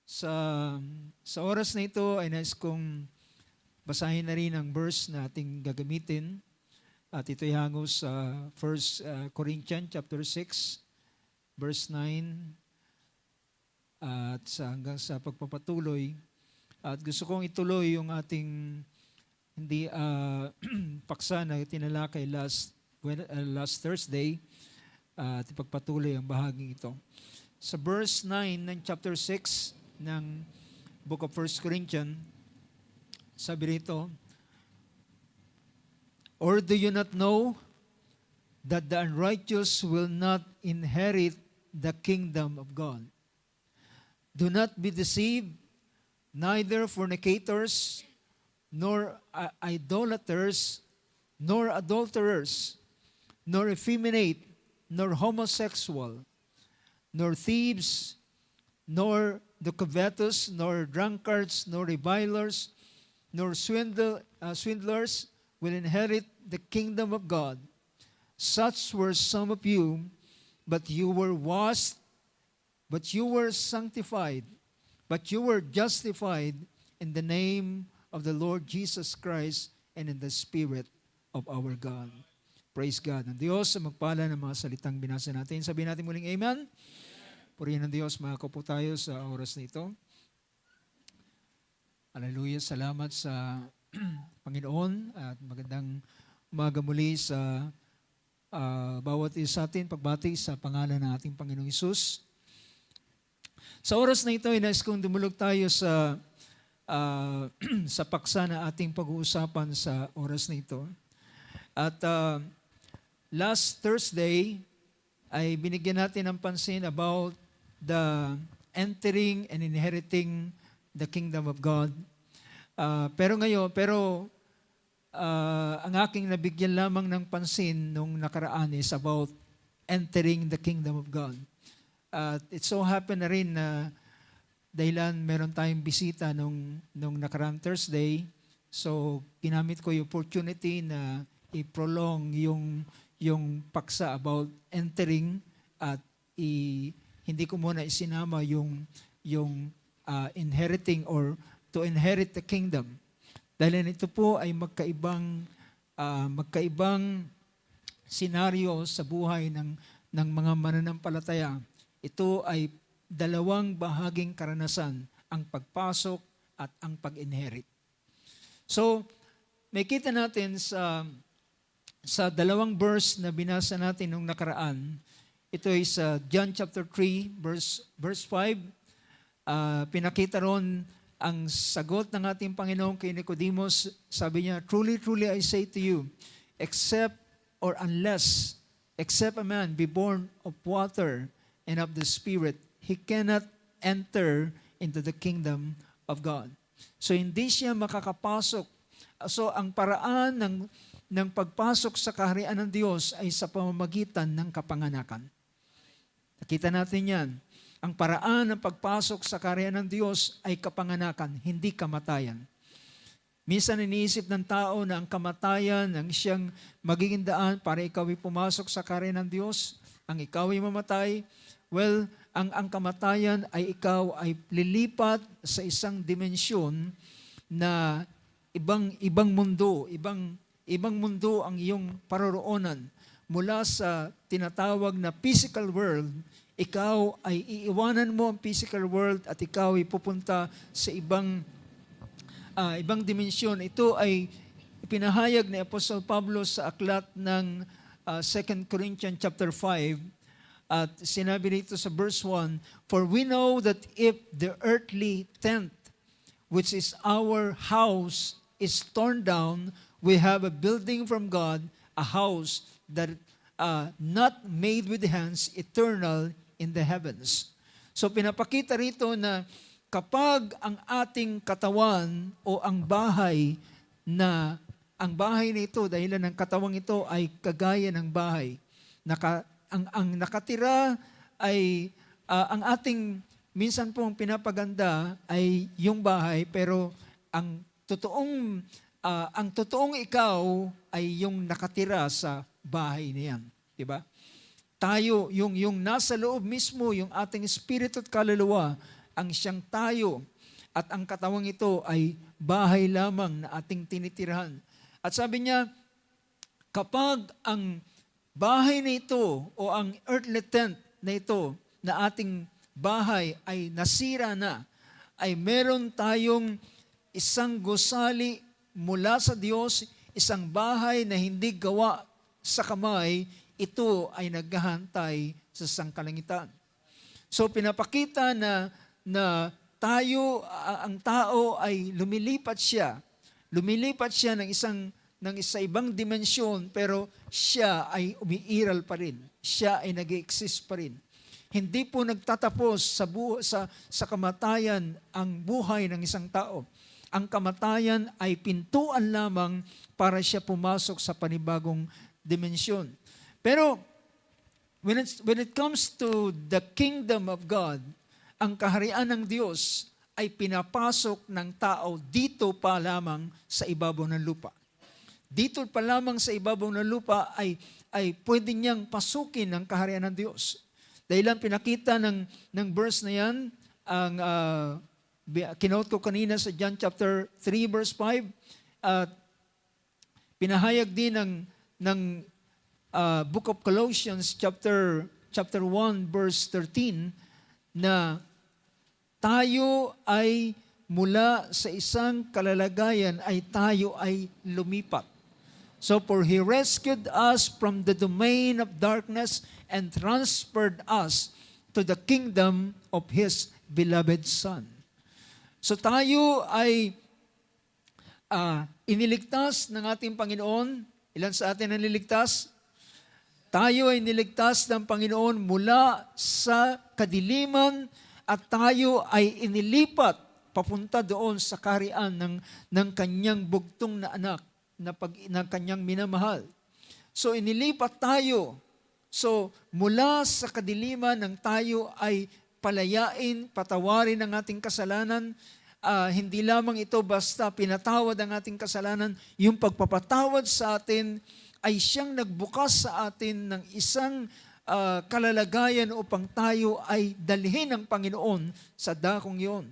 Sa sa oras na ito ay nais kong basahin na rin ang verse na ating gagamitin. At ito'y hango sa 1 Corinthians chapter 6, verse 9, at hanggang sa pagpapatuloy. At gusto kong ituloy yung ating hindi paksa na tinalakay last Thursday, at ipagpatuloy ang bahaging ito. Sa verse 9 ng chapter 6 ng Book of 1 Corinthians, sabi rito, "Or do you not know that the unrighteous will not inherit the kingdom of God? Do not be deceived, neither fornicators, nor idolaters, nor adulterers, nor effeminate, nor homosexual, nor thieves, nor the covetous, nor drunkards, nor revilers, nor swindlers will inherit the kingdom of God. Such were some of you, but you were washed, but you were sanctified, but you were justified in the name of the Lord Jesus Christ and in the Spirit of our God." Praise God. Ang Diyos sa magpala ng mga salitang binasa natin. Sabihin natin muling Amen. Purihin ng Diyos, makakaupo tayo sa oras na ito. Hallelujah. Salamat sa Panginoon at magandang umaga muli sa bawat isa atin, pagbati sa pangalan ng ating Panginoong Hesus. Sa oras na ito, inais kong dumulog tayo sa sa paksa na ating pag-uusapan sa oras na ito. At last Thursday ay binigyan natin ng pansin about the entering and inheriting the kingdom of God. Pero ang aking nabigyan lamang ng pansin nung nakaraan is about entering the kingdom of God. It so happened na rin na dahilan meron tayong bisita nung nakaraang Thursday, so ginamit ko yung opportunity na i-prolong yung paksa about entering at hindi ko muna isinama yung inheriting or to inherit the kingdom. Dahil ito po ay magkaibang senaryo sa buhay ng mga mananampalataya. Ito ay dalawang bahaging karanasan, ang pagpasok at ang pag-inherit. So, makita natin sa dalawang verse na binasa natin nung nakaraan. Ito ay sa John chapter 3, verse 5. Pinakita ron ang sagot ng ating Panginoon kay Nicodemus. Sabi niya, "Truly, truly I say to you, except a man be born of water and of the Spirit, he cannot enter into the kingdom of God." So hindi siya makakapasok. So ang paraan ng pagpasok sa kaharian ng Diyos ay sa pamamagitan ng kapanganakan. Nakita natin yan. Ang paraan ng pagpasok sa kaharian ng Diyos ay kapanganakan, hindi kamatayan. Minsan iniisip ng tao na ang kamatayan ang siyang magiging daan para ikaw ay pumasok sa kaharian ng Diyos. Ang ikaw ay mamatay. Well, ang kamatayan ay ikaw ay lilipat sa isang dimensyon na ibang mundo ang iyong paroroonan. Mula sa tinatawag na physical world, ikaw ay iiwanan mo ang physical world at ikaw ay pupunta sa ibang dimensyon. Ito ay ipinahayag ni Apostle Pablo sa aklat ng 2 Corinthians chapter 5. At sinabi dito sa verse 1, "For we know that if the earthly tent, which is our house, is torn down, we have a building from God, a house that not made with hands, eternal in the heavens." So pinapakita rito na kapag ang ating katawan o ang bahay na ito, dahilan ng katawang ito ay kagaya ng bahay, ang nakatira ay ang ating minsan pong pinapaganda ay yung bahay, pero ang totoong ikaw ay yung nakatira sa bahay na yan. Diba? Tayo, yung nasa loob mismo, yung ating espiritu at kaluluwa, ang siyang tayo at ang katawang ito ay bahay lamang na ating tinitirahan. At sabi niya, kapag ang bahay na ito o ang earthly tent na ito na ating bahay ay nasira na, ay meron tayong isang gusali mula sa Diyos, isang bahay na hindi gawa sa kamay, ito ay naghahantay sa sangkalangitan. So pinapakita na tayo, ang tao ay lumilipat siya ng isa ibang dimensyon, pero siya ay umiiral pa rin. Siya ay nag-exist pa rin. Hindi po nagtatapos sa kamatayan ang buhay ng isang tao. Ang kamatayan ay pintuan lamang para siya pumasok sa panibagong dimensyon. Pero when it comes to the kingdom of God, ang kaharian ng Diyos ay pinapasok ng tao dito pa lamang sa ibabaw ng lupa. Dito pa lamang sa ibabaw ng lupa ay pwede niyang pasukin ang kaharian ng Diyos. Dahil lang pinakita ng verse na yan, ang kinote ko kanina sa John chapter 3 verse 5, at pinahayag din ng Book of Colossians chapter 1 verse 13 na tayo ay mula sa isang kalalagayan ay tayo ay lumipat. So for He rescued us from the domain of darkness and transferred us to the kingdom of His beloved Son. So tayo ay iniligtas ng ating Panginoon. Ilan sa atin ang niligtas? Tayo ay niligtas ng Panginoon mula sa kadiliman at tayo ay inilipat papunta doon sa kaharian ng kanyang bugtong na anak ng kanyang minamahal. So inilipat tayo. So mula sa kadiliman ng tayo ay palayain, patawarin ang ating kasalanan. Hindi lamang ito basta pinatawad ang ating kasalanan, yung pagpapatawad sa atin ay siyang nagbukas sa atin ng isang kalalagayan upang tayo ay dalhin ng Panginoon sa dakong iyon.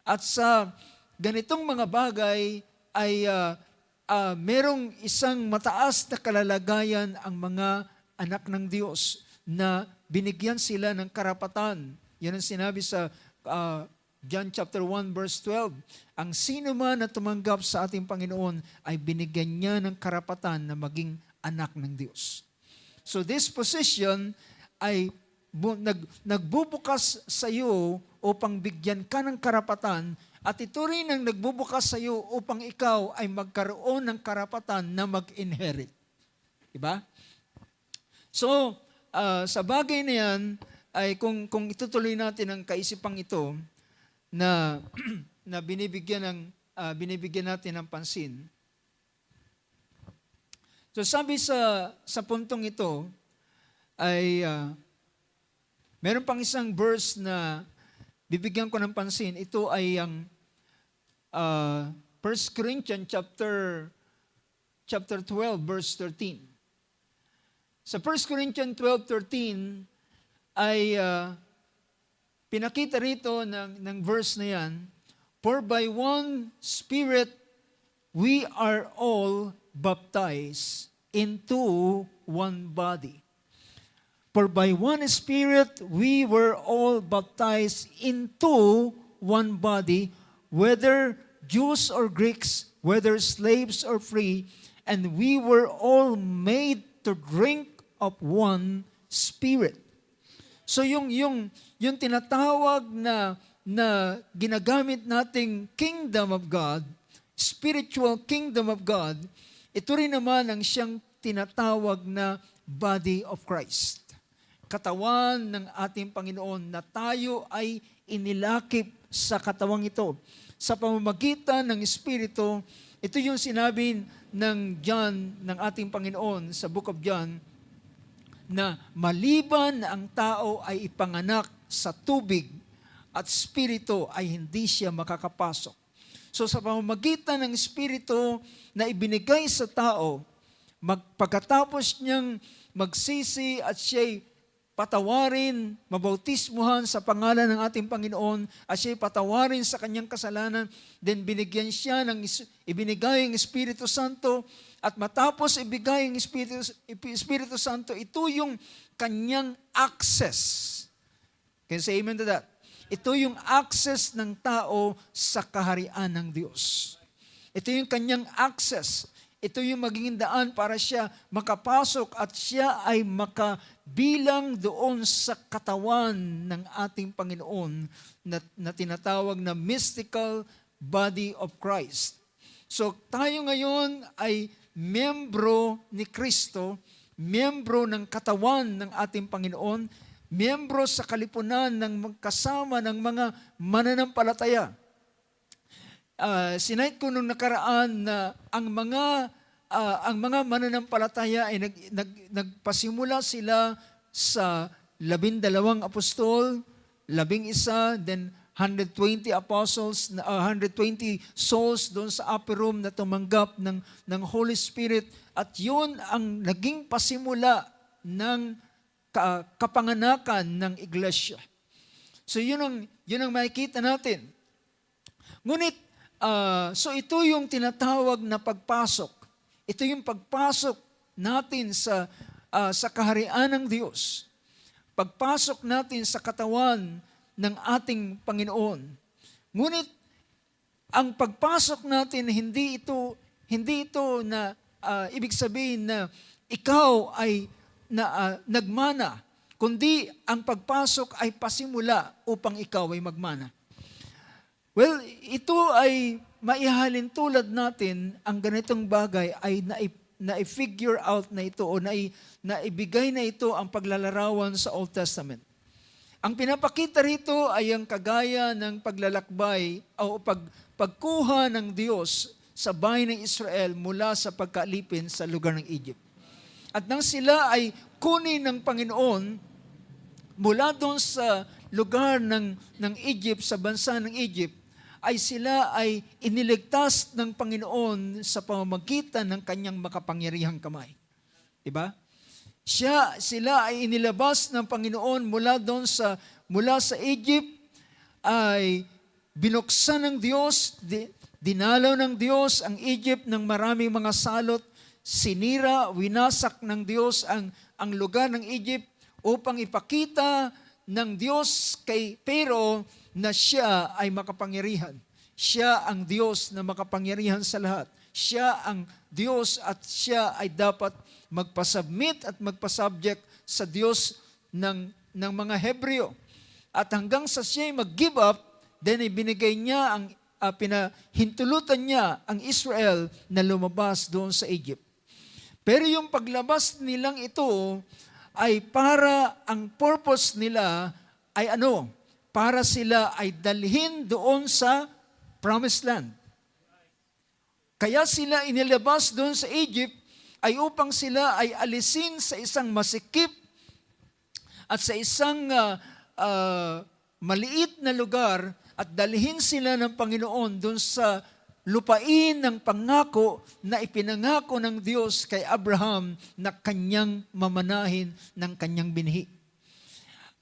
At sa ganitong mga bagay ay merong isang mataas na kalalagayan ang mga anak ng Diyos na binigyan sila ng karapatan. Yan ang sinabi sa John chapter 1 verse 12. Ang sino man na tumanggap sa ating Panginoon ay binigyan niya ng karapatan na maging anak ng Diyos. So this position ay nagbubukas sa iyo upang bigyan ka ng karapatan, at ito rin ang nagbubukas sa iyo upang ikaw ay magkaroon ng karapatan na mag-inherit. Diba? So, sa bagay na yan, ay kung itutuloy natin ang kaisipang ito na na binibigyan natin ng pansin. So sabi sa puntong ito ay meron pang isang verse na bibigyan ko ng pansin. Ito ay ang 1 Corinthians chapter 12 verse 13. Sa 1 Corinthians 12:13 ay pinakita rito ng verse na yan, for by one Spirit we are all baptized into one body. For by one Spirit we were all baptized into one body, whether Jews or Greeks, whether slaves or free, and we were all made to drink of one Spirit. So yung tinatawag na ginagamit nating kingdom of God, spiritual kingdom of God, ito rin naman ang siyang tinatawag na body of Christ. Katawan ng ating Panginoon na tayo ay inilakip sa katawang ito. Sa pamamagitan ng Espiritu, ito yung sinabi ng John, ng ating Panginoon sa Book of John, na maliban na ang tao ay ipanganak sa tubig at Espiritu ay hindi siya makakapasok. So sa pamamagitan ng Espiritu na ibinigay sa tao, pagkatapos niyang magsisi at siya'y patawarin, mabautismuhan sa pangalan ng ating Panginoon, at siya'y patawarin sa kanyang kasalanan, then binigyan siya ibinigay ang Espiritu Santo, at matapos ibigay ang Espiritu Santo, ito yung kanyang access. Can you say amen to that? Ito yung access ng tao sa kaharian ng Diyos. Ito yung kanyang access. Ito yung magiging daan para siya makapasok at siya ay makabilang doon sa katawan ng ating Panginoon na tinatawag na mystical body of Christ. So tayo ngayon ay miyembro ni Kristo, miyembro ng katawan ng ating Panginoon, miyembro sa kalipunan ng kasama ng mga mananampalataya. Sinight ko nung nakaraan na ang mga mananampalataya ay nagpasimula sila sa 12 apostol, 11, then 120 apostles, 120 souls doon sa upper room na tumanggap ng Holy Spirit, at yun ang naging pasimula ng kapanganakan ng iglesia. So yun ang makikita natin. Ngunit, so ito yung tinatawag na pagpasok. Ito yung pagpasok natin sa kaharian ng Diyos. Pagpasok natin sa katawan ng ating Panginoon. Ngunit, ang pagpasok natin, hindi ito na ibig sabihin na ikaw ay nagmana, kundi ang pagpasok ay pasimula upang ikaw ay magmana. Well, ito ay maihalin tulad natin, ang ganitong bagay ay na-figure out na ito o naibigay na ito ang paglalarawan sa Old Testament. Ang pinapakita rito ay ang kagaya ng paglalakbay o pagkuha ng Diyos sa bayan ng Israel mula sa pagkaalipin sa lugar ng Egypt. At nang sila ay kunin ng Panginoon mula doon sa lugar ng Egypt, sa bansa ng Egypt, ay sila ay iniligtas ng Panginoon sa pamamagitan ng kanyang makapangyarihang kamay. Diba? Sila ay inilabas ng Panginoon mula sa Egypt, ay binuksan ng Diyos, dinalaw ng Diyos ang Egypt ng maraming mga salot, sinira, winasak ng Diyos ang lugar ng Egypt upang ipakita ng Diyos kay Pero na siya ay makapangyarihan. Siya ang Diyos na makapangyarihan sa lahat. Siya ang Diyos at siya ay dapat magpasubmit at magpasubject sa Diyos ng mga Hebreo. At hanggang sa siya ay mag-give up, then ibinigay niya pinahintulutan niya ang Israel na lumabas doon sa Egypt. Pero yung paglabas nilang ito ay ang purpose nila ay para sila ay dalhin doon sa Promised Land. Kaya sila inilabas doon sa Egypt ay upang sila ay alisin sa isang masikip at sa isang maliit na lugar at dalhin sila ng Panginoon doon sa lupain ng pangako na ipinangako ng Diyos kay Abraham na kanyang mamanahin ng kanyang binhi.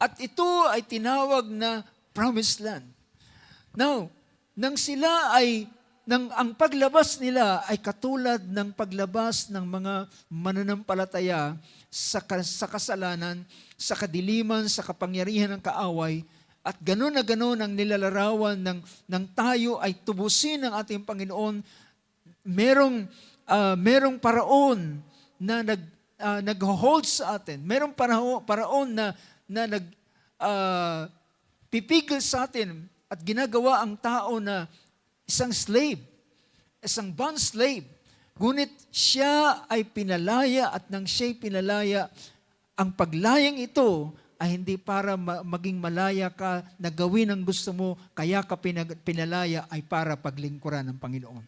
At ito ay tinawag na Promised Land. Now, ang paglabas nila ay katulad ng paglabas ng mga mananampalataya sa kasalanan, sa kadiliman, sa kapangyarihan ng kaaway, at gano'n na gano'n ang nilalarawan ng tayo ay tubusin ng ating Panginoon. Merong paraon na nag-hold sa atin. Merong paraon na pipigil sa atin at ginagawa ang tao na isang slave, isang bond slave. Ngunit siya ay pinalaya at nang siya'y pinalaya, ang paglayang ito ay hindi para maging malaya ka na gawin ang gusto mo, kaya ka pinalaya ay para paglingkuran ng Panginoon.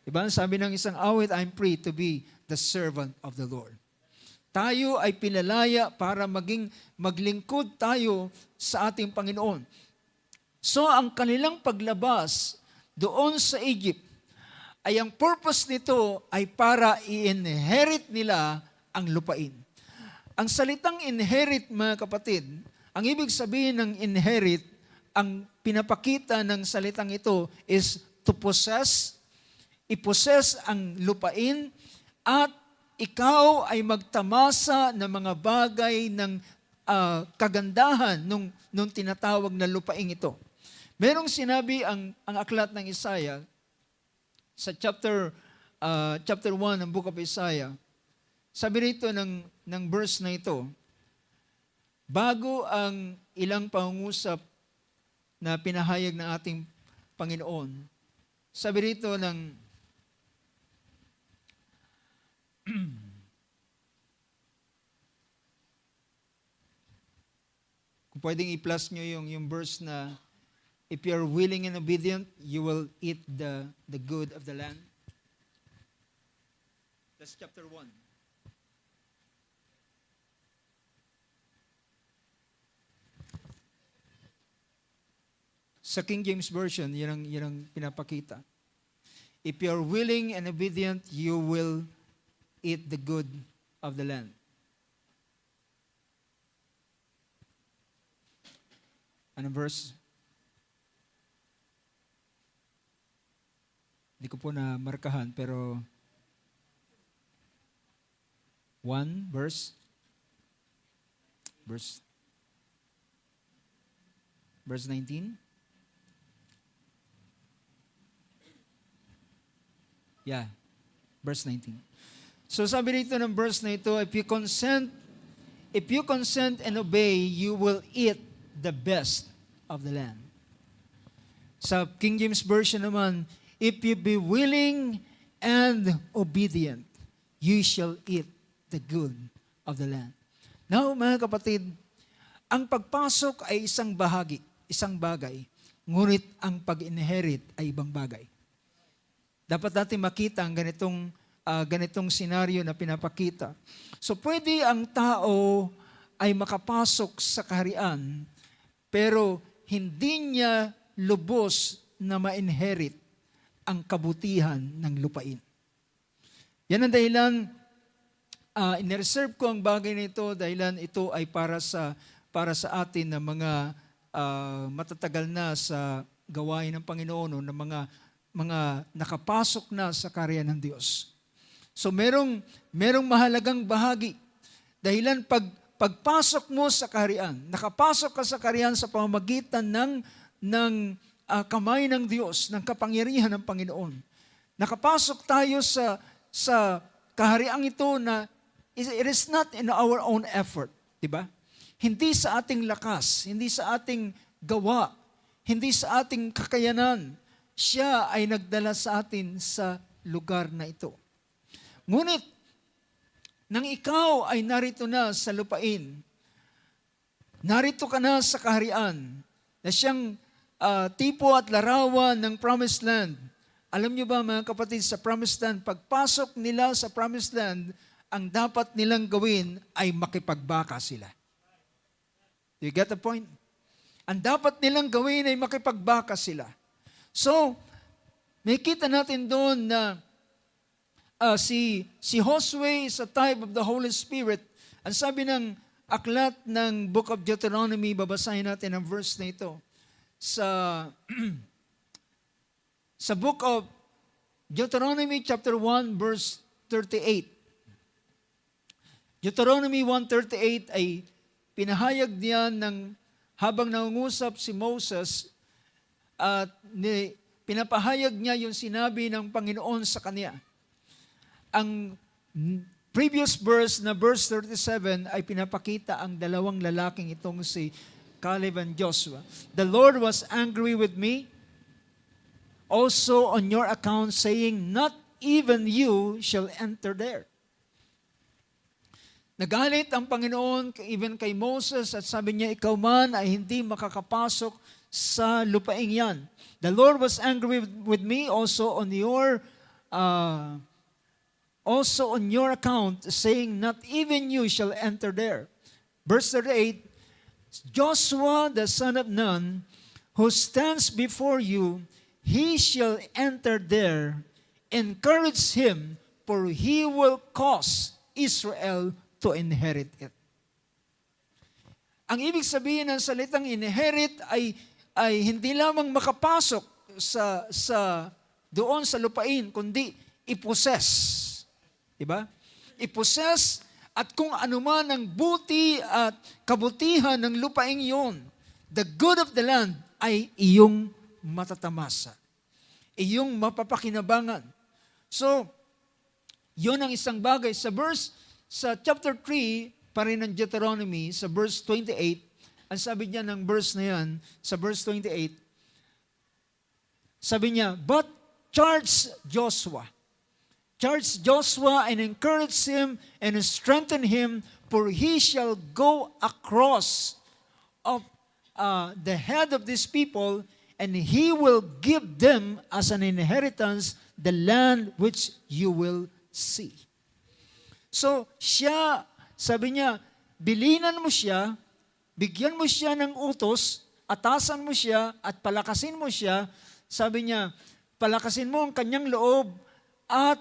Diba? Sabi ng isang awit, I'm free to be the servant of the Lord. Tayo ay pinalaya para maglingkod tayo sa ating Panginoon. So, ang kanilang paglabas doon sa Egypt, ay ang purpose nito ay para i-inherit nila ang lupain. Ang salitang inherit, mga kapatid, ang ibig sabihin ng inherit, ang pinapakita ng salitang ito is to possess, i-possess ang lupain, at ikaw ay magtamasa ng mga bagay ng kagandahan nung tinatawag na lupaing ito. Merong sinabi ang aklat ng Isaiah sa chapter 1 ng Book of Isaiah. Sabi rito ng verse na ito, bago ang ilang pangungusap na pinahayag ng ating Panginoon, sabi rito kung pwedeng i-plus nyo yung verse na, if you are willing and obedient, you will eat the good of the land. That's chapter 1. Sa King James Version, yun ang pinapakita. If you are willing and obedient, you will eat the good of the land. Anong verse? Hindi ko po na markahan, pero 1 verse 19. Yeah, verse 19. So sabi dito ng verse na ito, if you consent and obey, you will eat the best of the land. Sa King James Version naman, if you be willing and obedient, you shall eat the good of the land. Now, mga kapatid, ang pagpasok ay isang bagay, ngunit ang pag-inherit ay ibang bagay. Dapat natin makita ang ganitong senaryo na pinapakita. So pwede ang tao ay makapasok sa kaharian, pero hindi niya lubos na ma-inherit ang kabutihan ng lupain. Yan ang dahilan, inireserve ko ang bagay na ito dahilan ito ay para sa atin na mga matatagal na sa gawain ng Panginoon, na mga nakapasok na sa karya ng Diyos. So merong mahalagang bahagi. Dahilan pagpasok mo sa kaharian, nakapasok ka sa kaharian sa pamamagitan ng kamay ng Diyos, ng kapangyarihan ng Panginoon. Nakapasok tayo sa kahariang ito na it is not in our own effort, di ba? Hindi sa ating lakas, hindi sa ating gawa, hindi sa ating kakayanan. Siya ay nagdala sa atin sa lugar na ito. Ngunit, nang ikaw ay narito na sa lupain, narito ka na sa kaharian, na siyang tipo at larawan ng Promised Land. Alam niyo ba, mga kapatid, sa Promised Land, pagpasok nila sa Promised Land, ang dapat nilang gawin ay makipagbaka sila. Do you get the point? Ang dapat nilang gawin ay makipagbaka sila. So, nakikita natin doon na si Josue is a type of the Holy Spirit. Ang sabi ng aklat ng Book of Deuteronomy, babasahin natin ang verse na ito. Sa Book of Deuteronomy chapter 1 verse 38. Deuteronomy 1:38 ay pinahayag diyan habang nangungusap si Moses at pinapahayag niya yung sinabi ng Panginoon sa kanya. Ang previous verse na verse 37 ay pinapakita ang dalawang lalaking itong si Caleb and Joshua. The Lord was angry with me also on your account, saying, not even you shall enter there. Nagalit ang Panginoon even kay Moses at sabi niya, ikaw man ay hindi makakapasok sa lupaing yan. The Lord was angry with me also on your account, saying, not even you shall enter there. Verse 38, Joshua the son of Nun, who stands before you, he shall enter there. Encourage him, for he will cause Israel to inherit it. Ang ibig sabihin ng salitang inherit ay hindi lamang makapasok sa doon sa lupain, kundi ipossess. Diba? Ipossess at kung anuman ang buti at kabutihan ng lupaing yon, the good of the land ay iyong matatamasa. Iyong mapapakinabangan. So, yun ang isang bagay. Sa chapter 3, pa rin ng Deuteronomy, sa verse 28, ang sabi niya ng verse na yan, sa verse 28, sabi niya, but charge Joshua and encourage him and strengthen him, for he shall go across of the head of this people, and he will give them as an inheritance the land which you will see. So, sabi niya, bilinan mo siya, bigyan mo siya ng utos, atasan mo siya, at palakasin mo siya. Sabi niya, palakasin mo ang kanyang loob, at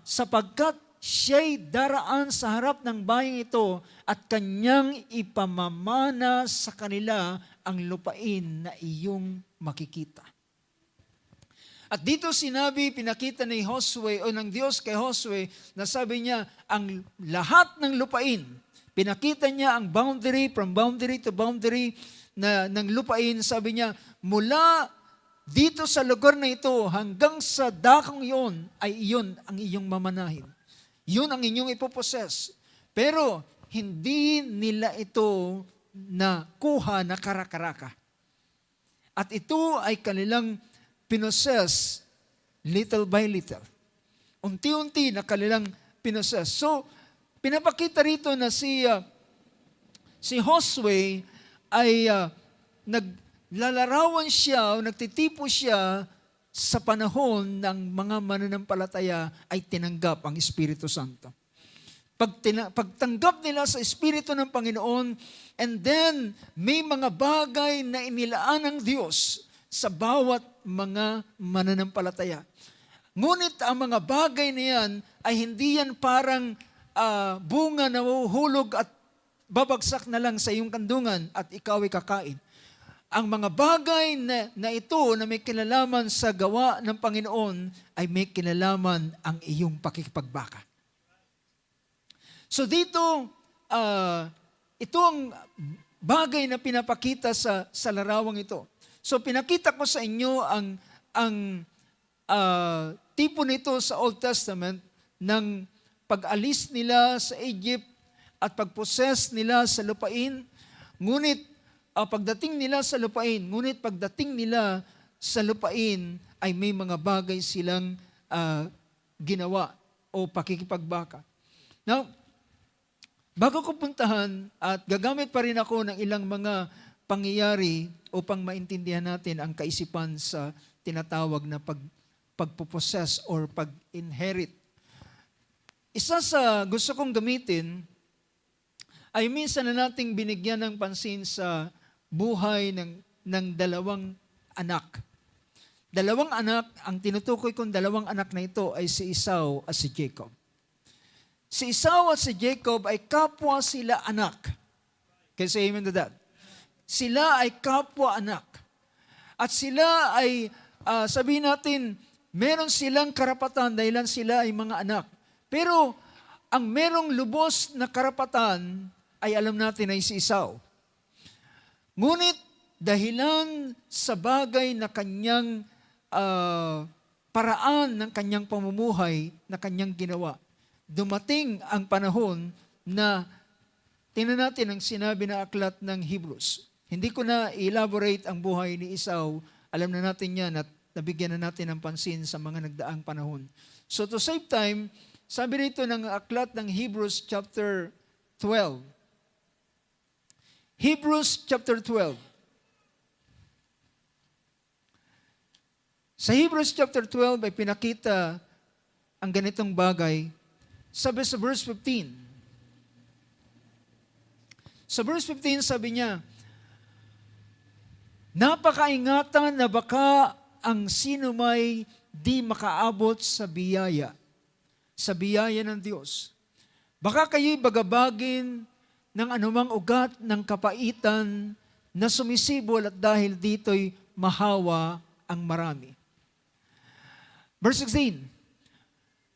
sapagkat siya'y daraan sa harap ng bayang ito, at kanyang ipamamana sa kanila ang lupain na iyong makikita. At dito pinakita ni Josue o ng Diyos kay Josue na sabi niya, ang lahat ng lupain, pinakita niya ang boundary, from boundary to boundary ng lupain, sabi niya, mula dito sa lugar na ito hanggang sa dakong iyon, ay iyon ang iyong mamanahin. Yun ang inyong ipoposes. Pero hindi nila ito nakuha na karakaraka. At ito ay kanilang pinoses little by little. Unti-unti na kanilang pinoses. So, pinapakita rito na si Josue ay naglalarawan siya o nagtitipo siya sa panahon ng mga mananampalataya ay tinanggap ang Espiritu Santo. Pagtanggap nila sa Espiritu ng Panginoon, and then may mga bagay na inilaan ng Diyos sa bawat mga mananampalataya. Ngunit ang mga bagay na yan ay hindi yan parang bunga na mahuhulog at babagsak na lang sa iyong kandungan at ikaw ay kakain. Ang mga bagay na ito na may kinalaman sa gawa ng Panginoon ay may kinalaman ang iyong pakikipagbaka. So dito, ito ang bagay na pinapakita sa larawang ito. So pinakita ko sa inyo ang tipo nito sa Old Testament ng pag-alis nila sa Egypt at pag-possess nila sa lupain. Ngunit pagdating nila sa lupain ay may mga bagay silang ginawa o pakikipagbaka. Now, bago ko puntahan at gagamit pa rin ako ng ilang mga pangyayari upang maintindihan natin ang kaisipan sa tinatawag na pagpopossess or pag-inherit. Isa sa gusto kong gamitin ay minsan na nating binigyan ng pansin sa buhay ng dalawang anak. Dalawang anak, ang tinutukoy kong dalawang anak na ito ay si Esau at si Jacob. Si Esau at si Jacob ay kapwa sila anak. Can you say amen to that? Sila ay kapwa anak. At sila ay, sabihin natin, meron silang karapatan dahil sila ay mga anak. Pero ang merong lubos na karapatan ay alam natin ay si Esau. Ngunit dahilan sa bagay na kanyang paraan ng kanyang pamumuhay na kanyang ginawa, dumating ang panahon na tingnan natin ang sinabi na aklat ng Hebrews. Hindi ko na elaborate ang buhay ni Esau. Alam na natin yan at nabigyan na natin ng pansin sa mga nagdaang panahon. So to save time, sabi rito ng aklat ng Hebrews chapter 12. Hebrews chapter 12. Sa Hebrews chapter 12 ay pinakita ang ganitong bagay. Sabi sa verse 15. Sa verse 15 sabi niya, napakaingatan na baka ang sino may di makaabot sa biyaya ng Diyos. Baka kayo'y bagabagin ng anumang ugat ng kapaitan na sumisibol at dahil dito'y mahawa ang marami. Verse 16,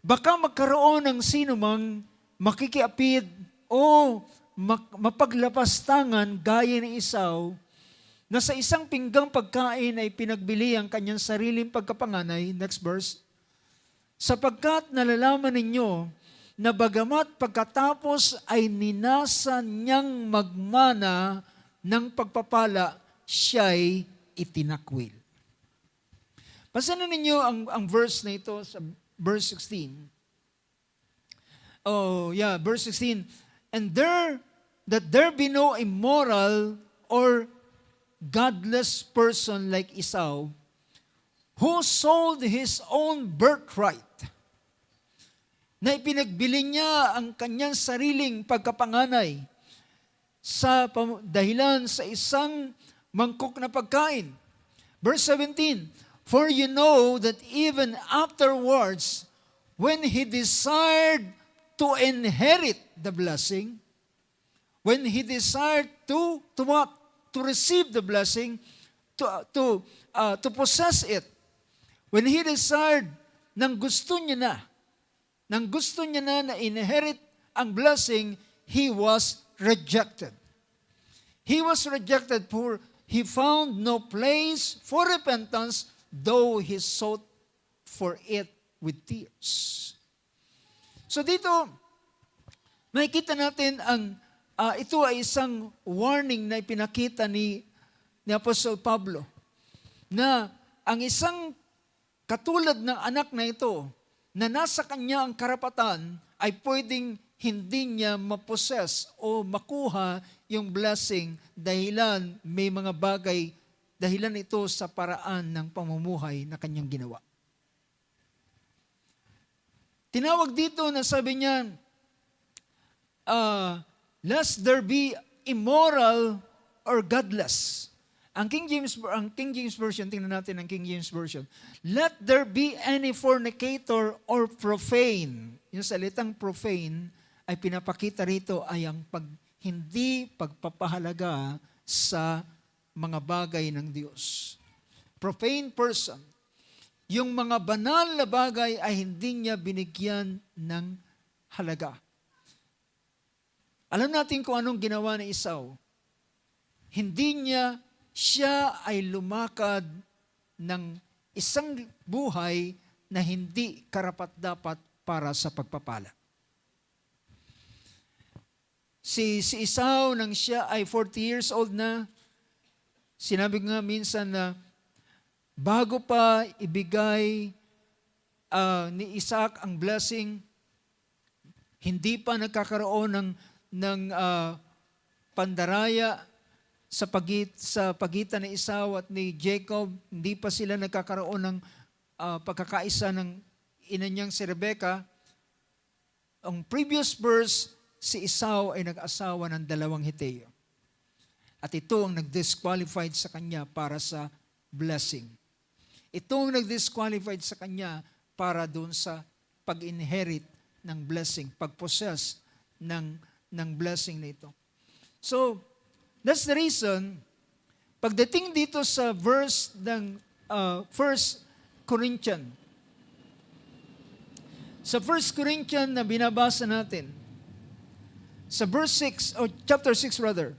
baka magkaroon ng sinumang makikiapid o mapaglapastangan gaya ni Esau na sa isang pinggang pagkain ay pinagbili ang kanyang sariling pagkapanganay. Next verse. Sapagkat nalalaman ninyo na bagamat pagkatapos ay ninasa niyang magmana ng pagpapala, siya'y itinakwil. Pasanin ninyo ang verse na ito sa verse 16. Verse 16. And that there be no immoral or godless person like Esau, who sold his own birthright, na ipinagbili niya ang kanyang sariling pagkapanganay dahilan sa isang mangkok na pagkain. Verse 17, for you know that even afterwards, when he desired to inherit the blessing, when he desired to what? To receive the blessing, to possess it. When he desired, nang gusto niya na inherit ang blessing, he was rejected. He was rejected for he found no place for repentance, though he sought for it with tears. So dito, makikita natin ito ay isang warning na ipinakita ni Apostol Pablo na ang isang katulad ng anak na ito na nasa kanya ang karapatan ay pwedeng hindi niya maposes o makuha yung blessing dahilan may mga bagay, dahilan ito sa paraan ng pamumuhay na kanyang ginawa. Tinawag dito na sabi niya, lest there be immoral or godless. Ang King James Version, tingnan natin ang King James Version. Let there be any fornicator or profane. Yung salitang profane ay pinapakita rito ay ang hindi pagpapahalaga sa mga bagay ng Diyos. Profane person. Yung mga banal na bagay ay hindi niya binigyan ng halaga. Alam natin kung anong ginawa ni Esau. Siya ay lumakad ng isang buhay na hindi karapat-dapat para sa pagpapala. Si Esau, nang siya ay 40 years old na, sinabi nga minsan na bago pa ibigay ni Isaac ang blessing, hindi pa nagkakaroon ng pandaraya sa pagitan ni Esau at ni Jacob, hindi pa sila nagkakaroon ng pagkakaisa ng ina niyang si Rebecca. Ang previous verse, si Esau ay nag-asawa ng 2 Hiteo. At ito ang nag-disqualified sa kanya para sa blessing. Ito ang nag-disqualified sa kanya para doon sa pag-inherit ng blessing, pag-possess ng blessing na ito. So, that's the reason, pagdating dito sa verse ng 1 Corinthians, sa 1 Corinthians na binabasa natin, sa verse 6, or chapter 6 rather,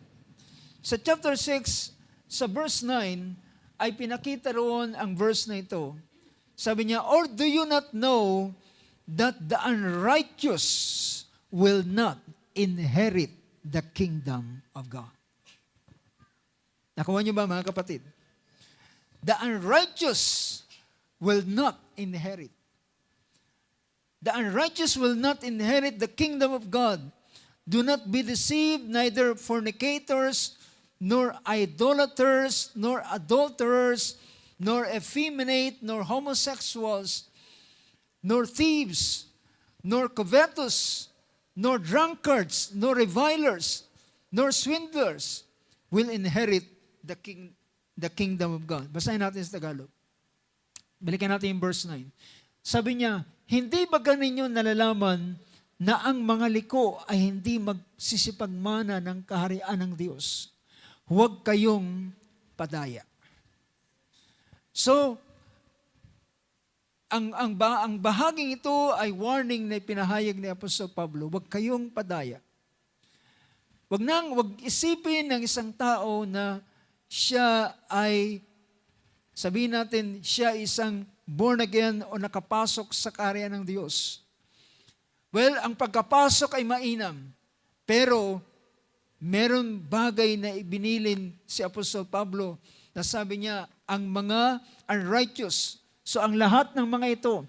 sa chapter 6, sa verse 9, ay pinakita roon ang verse na ito. Sabi niya, or do you not know that the unrighteous will not inherit the kingdom of God? Nakuha niyo ba mga kapatid? The unrighteous will not inherit. The unrighteous will not inherit the kingdom of God. Do not be deceived, neither fornicators, nor idolaters, nor adulterers, nor effeminate, nor homosexuals, nor thieves, nor covetous, nor drunkards, nor revilers, nor swindlers will inherit the kingdom of God. Basahin natin sa Tagalog. Balikan natin yung verse 9. Sabi niya, hindi ba ganinyo nalalaman na ang mga liko ay hindi magsisipagmana ng kaharian ng Diyos. Huwag kayong padaya. So, ang bahaging ito ay warning na ipinahayag ni Apostol Pablo, huwag kayong padaya. Huwag isipin ng isang tao na siya ay, sabihin natin, siya isang born again o nakapasok sa kaharian ng Diyos. Well, ang pagkapasok ay mainam, pero meron bagay na ibinilin si Apostol Pablo na sabi niya, ang mga unrighteous. So ang lahat ng mga ito,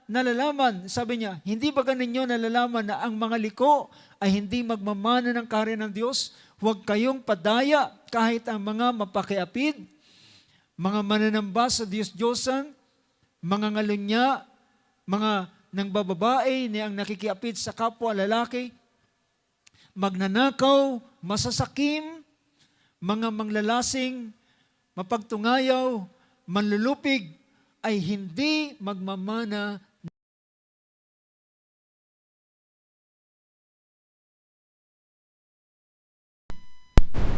nalalaman, sabi niya, hindi ba ninyo nalalaman na ang mga liko ay hindi magmamana ng kaharian ng Diyos? Huwag kayong padaya kahit ang mga mapakiapid, mga mananamba sa Diyos-Diyosan, mga ngalunya, mga nangbababae niyang nakikiapid sa kapwa lalaki, magnanakaw, masasakim, mga manglalasing, mapagtungayaw, manlulupig, ay hindi magmamana.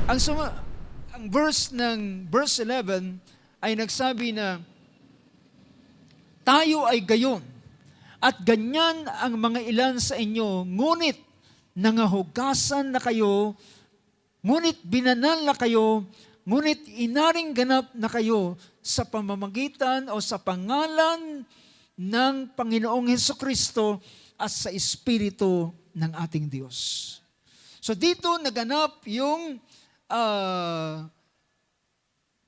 Ang verse 11 ay nagsabi na tayo ay gayon at ganyan ang mga ilan sa inyo, ngunit nangahugasan na kayo, ngunit binanal na kayo, ngunit inaring ganap na kayo sa pamamagitan o sa pangalan ng Panginoong Hesukristo at sa Espiritu ng ating Diyos. So dito naganap yung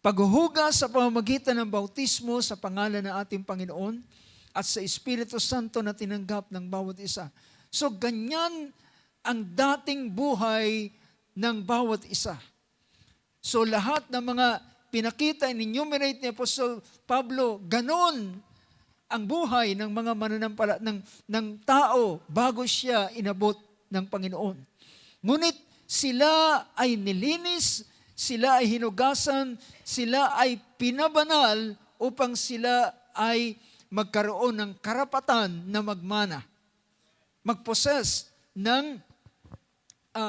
paghuhugas sa pamamagitan ng bautismo sa pangalan ng ating Panginoon at sa Espiritu Santo na tinanggap ng bawat isa. So ganyan ang dating buhay ng bawat isa. So lahat ng mga pinakita, in-enumerate ni Apostol Pablo, ganon ang buhay ng mga mananampala ng tao bago siya inabot ng Panginoon. Ngunit sila ay nilinis, sila ay hinugasan, sila ay pinabanal upang sila ay magkaroon ng karapatan na magmana, magposes ng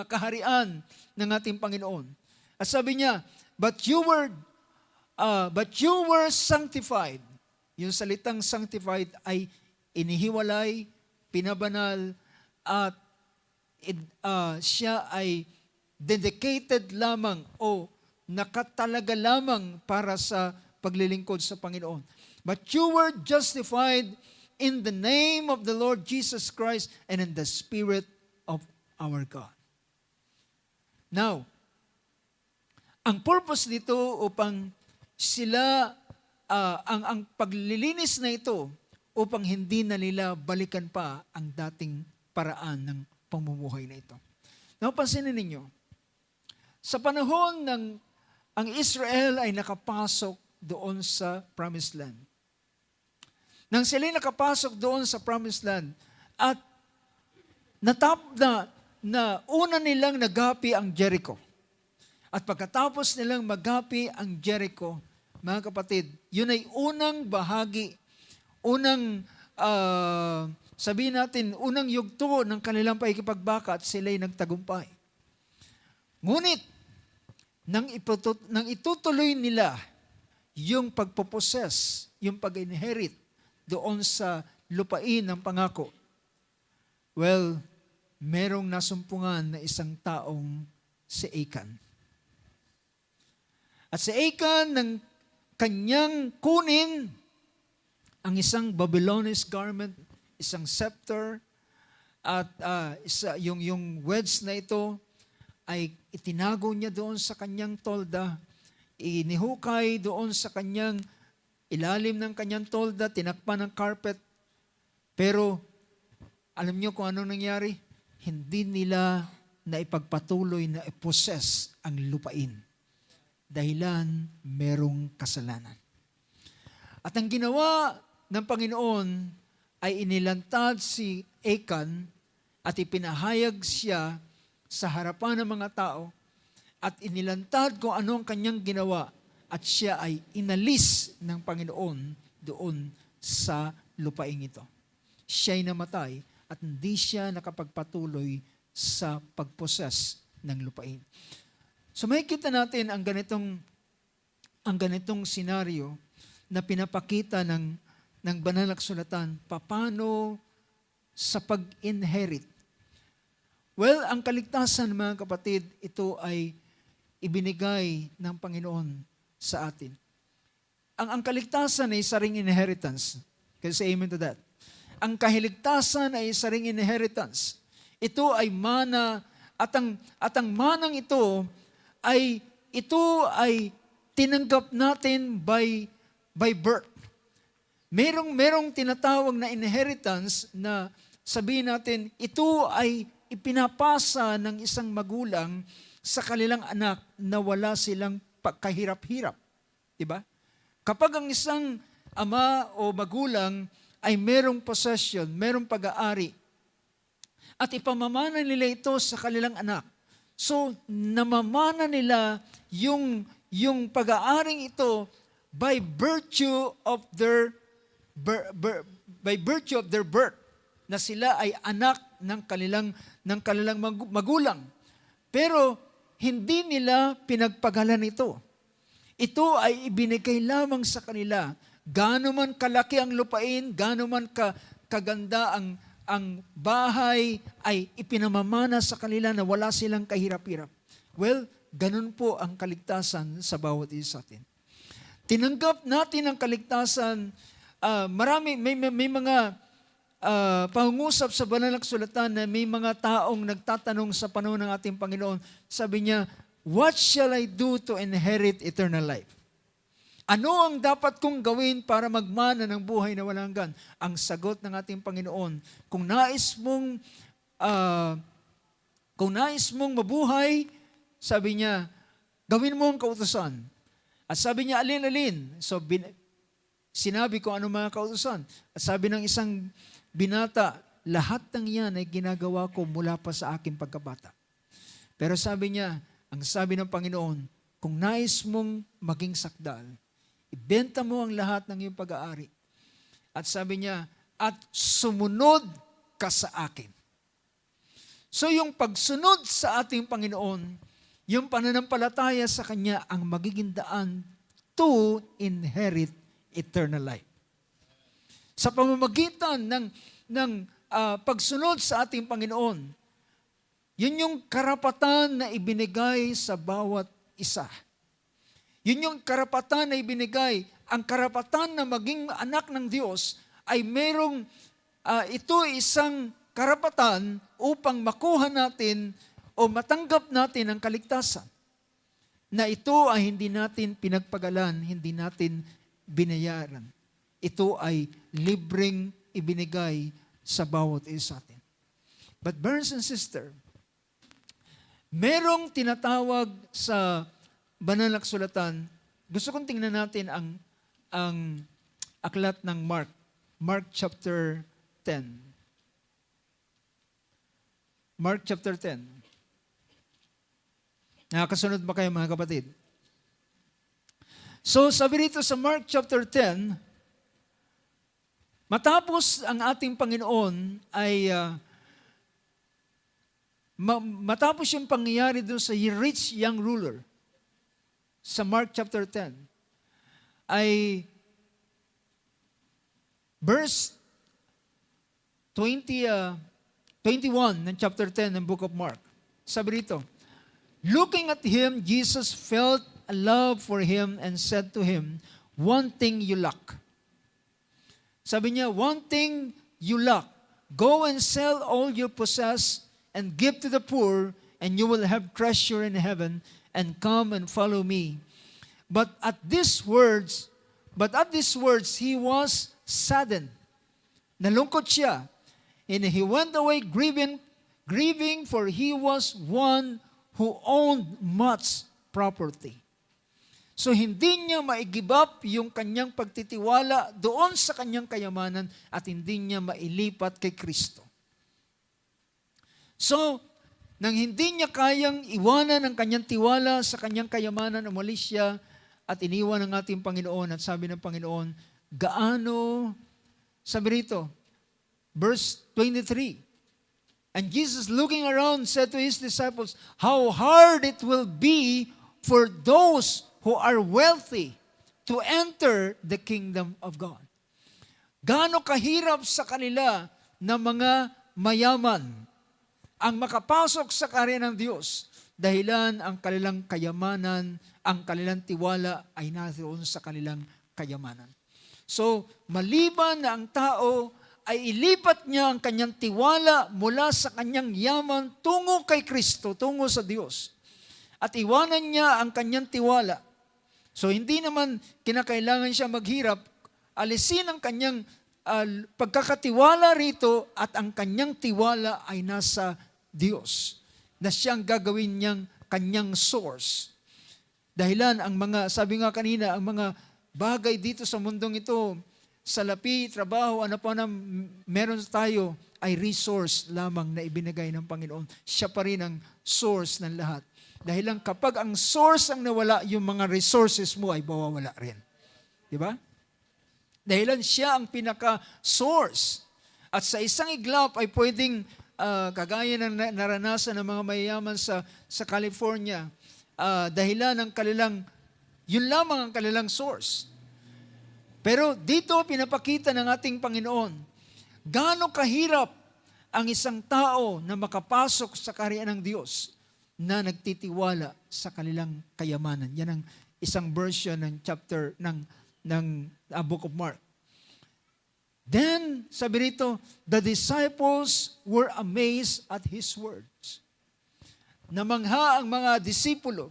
kaharian ng ating Panginoon. At sabi niya, but you were sanctified. Yung salitang sanctified ay inihiwalay, pinabanal, at siya ay dedicated lamang o nakatalaga lamang para sa paglilingkod sa Panginoon. But you were justified in the name of the Lord Jesus Christ and in the Spirit of our God. Now, ang purpose nito upang sila, ang paglilinis na ito upang hindi na nila balikan pa ang dating paraan ng pamumuhay na ito. Now, pansinin ninyo, sa panahon ng ang Israel ay nakapasok doon sa Promised Land. Nang sila nakapasok doon sa Promised Land at na una nilang nagapi ang Jericho. At pagkatapos nilang magapi ang Jericho, mga kapatid, yun ay unang bahagi, unang, sabihin natin, unang yugto ng kanilang paikipagbakat, sila'y nagtagumpay. Ngunit, nang itutuloy nila yung pagpoposes, yung pag-inherit doon sa lupain ng pangako, well, merong nasumpungan na isang taong si Achan. At si Achan ng kanyang kunin ang isang Babylonish garment, isang scepter, at yung wedge na ito ay itinago niya doon sa kanyang tolda, inihukay doon sa kanyang ilalim ng kanyang tolda, tinakpan ng carpet. Pero alam niyo kung ano nangyari? Hindi nila na ipagpatuloy na i-possess ang lupain. Dahilan merong kasalanan. At ang ginawa ng Panginoon ay inilantad si Achan at ipinahayag siya sa harapan ng mga tao at inilantad kung ano ang kanyang ginawa at siya ay inalis ng Panginoon doon sa lupain ito. siya'y namatay at hindi siya nakapagpatuloy sa pagposes ng lupain. So makikita natin ang ganitong senaryo na pinapakita ng banal na kasulatan paano sa pag-inherit. Well, ang kaligtasan, mga kapatid, ito ay ibinigay ng Panginoon sa atin. Ang kaligtasan ay isa ring inheritance. Can you say amen to that? Ang kaligtasan ay isa ring inheritance. Ito ay mana at ang manang ito ay tinanggap natin by birth. Merong tinatawag na inheritance na sabihin natin, ito ay ipinapasa ng isang magulang sa kanilang anak na wala silang kahirap-hirap. Diba? Kapag ang isang ama o magulang ay merong possession, merong pag-aari, at ipamamana nila ito sa kanilang anak. So, namamana nila yung pag-aaring ito by virtue of their birth, na sila ay anak ng kanilang magulang. Pero hindi nila pinagpagalan ito. Ito ay ibinigay lamang sa kanila. Gaano man kalaki ang lupain, gaano man kaganda ang bahay, ay ipinamamana sa kanila na wala silang kahirap-hirap. Well, ganun po ang kaligtasan sa bawat isa sa atin. Tinanggap natin ang kaligtasan. May mga pangungusap sa banal na kasulatan na may mga taong nagtatanong sa panahon ng ating Panginoon. Sabi niya, what shall I do to inherit eternal life? Ano ang dapat kong gawin para magmana ng buhay na walang hanggan? Ang sagot ng ating Panginoon, kung nais mong mabuhay, sabi niya, gawin mo ang kautusan. At sabi niya, alin-alin. So, sinabi ko ano mga kautusan. At sabi ng isang binata, lahat ng yan ay ginagawa ko mula pa sa aking pagkabata. Pero sabi niya, ang sabi ng Panginoon, kung nais mong maging sakdal, ibenta mo ang lahat ng iyong pag-aari. At sabi niya, at sumunod ka sa akin. So yung pagsunod sa ating Panginoon, yung pananampalataya sa Kanya ang magiging daan to inherit eternal life. Sa pamamagitan ng pagsunod sa ating Panginoon, yun yung karapatan na ibinigay sa bawat isa. Yun yung karapatan na ibinigay. Ang karapatan na maging anak ng Diyos ay ito isang karapatan upang makuha natin o matanggap natin ang kaligtasan. Na ito ay hindi natin pinagpagalan, hindi natin binayaran. Ito ay libreng ibinigay sa bawat isa atin. But brothers and sisters, merong tinatawag sa banal na kasulatan. Gusto kong tingnan natin ang aklat ng Mark. Mark chapter 10. Mark chapter 10. Nakakasunod ba kayo mga kapatid? So sabi rito sa Mark chapter 10, matapos ang ating Panginoon ay matapos yung pangyayari doon sa rich young ruler, sa Mark chapter 10, ay verse 21 ng chapter 10 ng book of Mark. Sabi rito, looking at him, Jesus felt a love for him and said to him, one thing you lack. Sabi niya, one thing you lack. Go and sell all you possess and give to the poor, and you will have treasure in heaven, and come and follow me. But at these words, he was saddened. Nalungkot siya. And he went away grieving, for he was one who owned much property. So hindi niya ma-give up yung kanyang pagtitiwala doon sa kanyang kayamanan at hindi niya mailipat kay Kristo. So, nang hindi niya kayang iwanan ang kanyang tiwala sa kanyang kayamanan, umalis siya at iniwan ng ating Panginoon at sabi ng Panginoon, sabi rito, verse 23. And Jesus, looking around, said to his disciples, how hard it will be for those who are wealthy to enter the kingdom of God. Gaano kahirap sa kanila na mga mayaman ang makapasok sa karya ng Diyos dahilan ang kanilang kayamanan, ang kanilang tiwala ay naroon sa kanilang kayamanan. So, maliban na ang tao ay ilipat niya ang kanyang tiwala mula sa kanyang yaman tungo kay Kristo, tungo sa Diyos. At iwanan niya ang kanyang tiwala. So, hindi naman kinakailangan siya maghirap, alisin ang kanyang pagkakatiwala rito at ang kanyang tiwala ay nasa Diyos, na siyang gagawin niyang kanyang source. Dahilan ang mga, sabi nga kanina, ang mga bagay dito sa mundong ito, salapi, trabaho, ano pa na meron tayo, ay resource lamang na ibinigay ng Panginoon. Siya pa rin ang source ng lahat. Dahilan kapag ang source ang nawala, yung mga resources mo ay mawawala rin. Di ba? Dahilan siya ang pinaka-source. At sa isang iglap ay pwedeng, kagaya ng naranasan ng mga mayayaman sa California, dahilan ng kanilang, yun lamang ang kanilang source. Pero dito pinapakita ng ating Panginoon, gaano kahirap ang isang tao na makapasok sa kaharian ng Diyos na nagtitiwala sa kanilang kayamanan. Yan ang isang version ng chapter ng Book of Mark. Then, sabi rito, the disciples were amazed at His words. Namangha ang mga disipulo.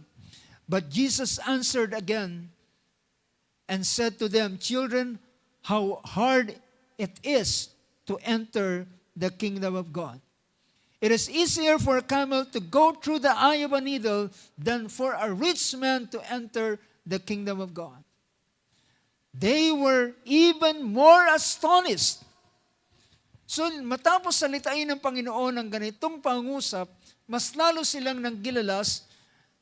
But Jesus answered again and said to them, children, how hard it is to enter the kingdom of God. It is easier for a camel to go through the eye of a needle than for a rich man to enter the kingdom of God. They were even more astonished. So matapos salitain ng Panginoon ang ganitong pangusap, mas lalo silang nanggilalas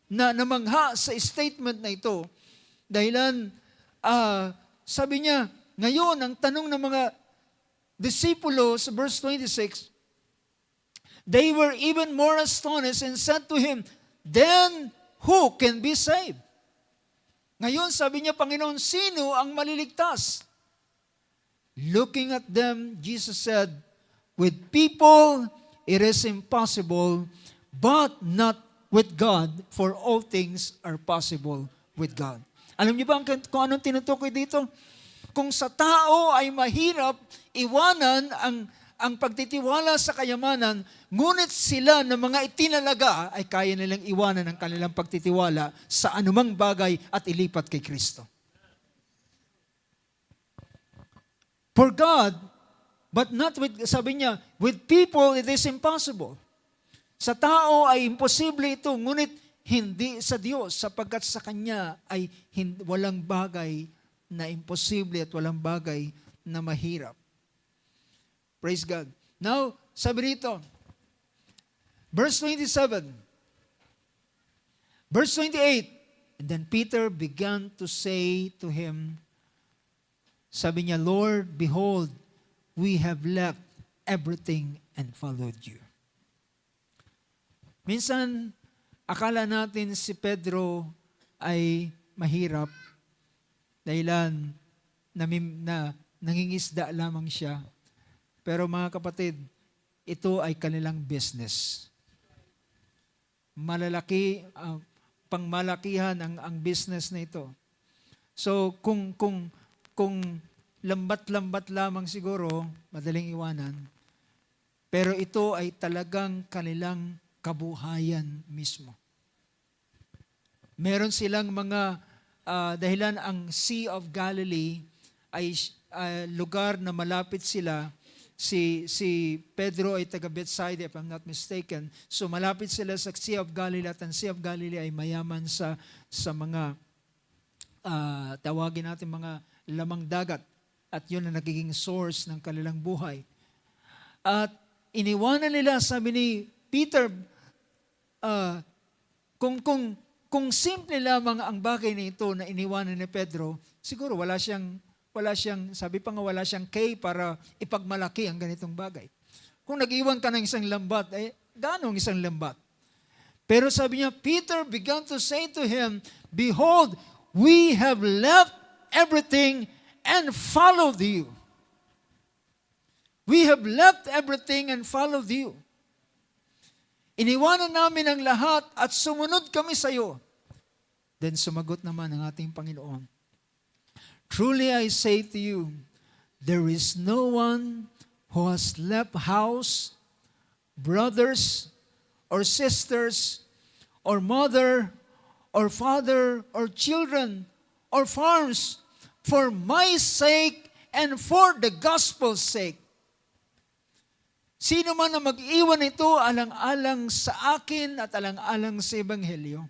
na namangha sa statement na ito. Dahilan, sabi niya, ngayon ang tanong ng mga disipulo sa verse 26, they were even more astonished and said to Him, then who can be saved? Ngayon, sabi niya, Panginoon, sino ang maliligtas? Looking at them, Jesus said, with people, it is impossible, but not with God, for all things are possible with God. Alam niyo ba kung anong tinutukoy dito? Kung sa tao ay mahirap iwanan ang pagtitiwala sa kayamanan, ngunit sila na mga itinalaga ay kaya nilang iwanan ang kanilang pagtitiwala sa anumang bagay at ilipat kay Kristo. For God, but not with, sabi niya, with people it is impossible. Sa tao ay imposible ito, ngunit hindi sa Diyos, sapagkat sa Kanya ay walang bagay na imposible at walang bagay na mahirap. Praise God. Now, sabi rito, verse 27, verse 28, and then Peter began to say to Him, sabi niya, Lord, behold, we have left everything and followed you. Minsan, akala natin si Pedro ay mahirap dahilan na nangingisda lamang siya. Pero mga kapatid, ito ay kanilang business. Malalaki, pangmalakihan ang business na ito. So kung lambat-lambat lamang siguro, madaling iwanan. Pero ito ay talagang kanilang kabuhayan mismo. Meron silang mga dahilan ang Sea of Galilee ay lugar na malapit sila. Si Pedro ay taga Bethsaida, if I'm not mistaken. So malapit sila sa Sea of Galilee at ang Sea of Galilee ay mayaman sa mga tawagin natin mga lamang dagat. At yun ang nagiging source ng kanilang buhay. At iniwanan nila, sabi ni Peter, kung simple lamang ang bagay na ito na iniwanan ni Pedro, siguro wala wala siyang, sabi pa nga, wala siyang K para ipagmalaki ang ganitong bagay. Kung nag-iwan ka ng isang lambat, gaano ang isang lambat? Pero sabi niya, Peter began to say to him, "Behold, we have left everything and followed you." We have left everything and followed you. Iniwanan namin ang lahat at sumunod kami sa iyo. Then sumagot naman ang ating Panginoon, "Truly I say to you, there is no one who has left house, brothers, or sisters, or mother, or father, or children, or farms, for my sake and for the gospel's sake. Sino man na mag-iwan ito alang-alang sa akin at alang-alang sa Ebanghelyo,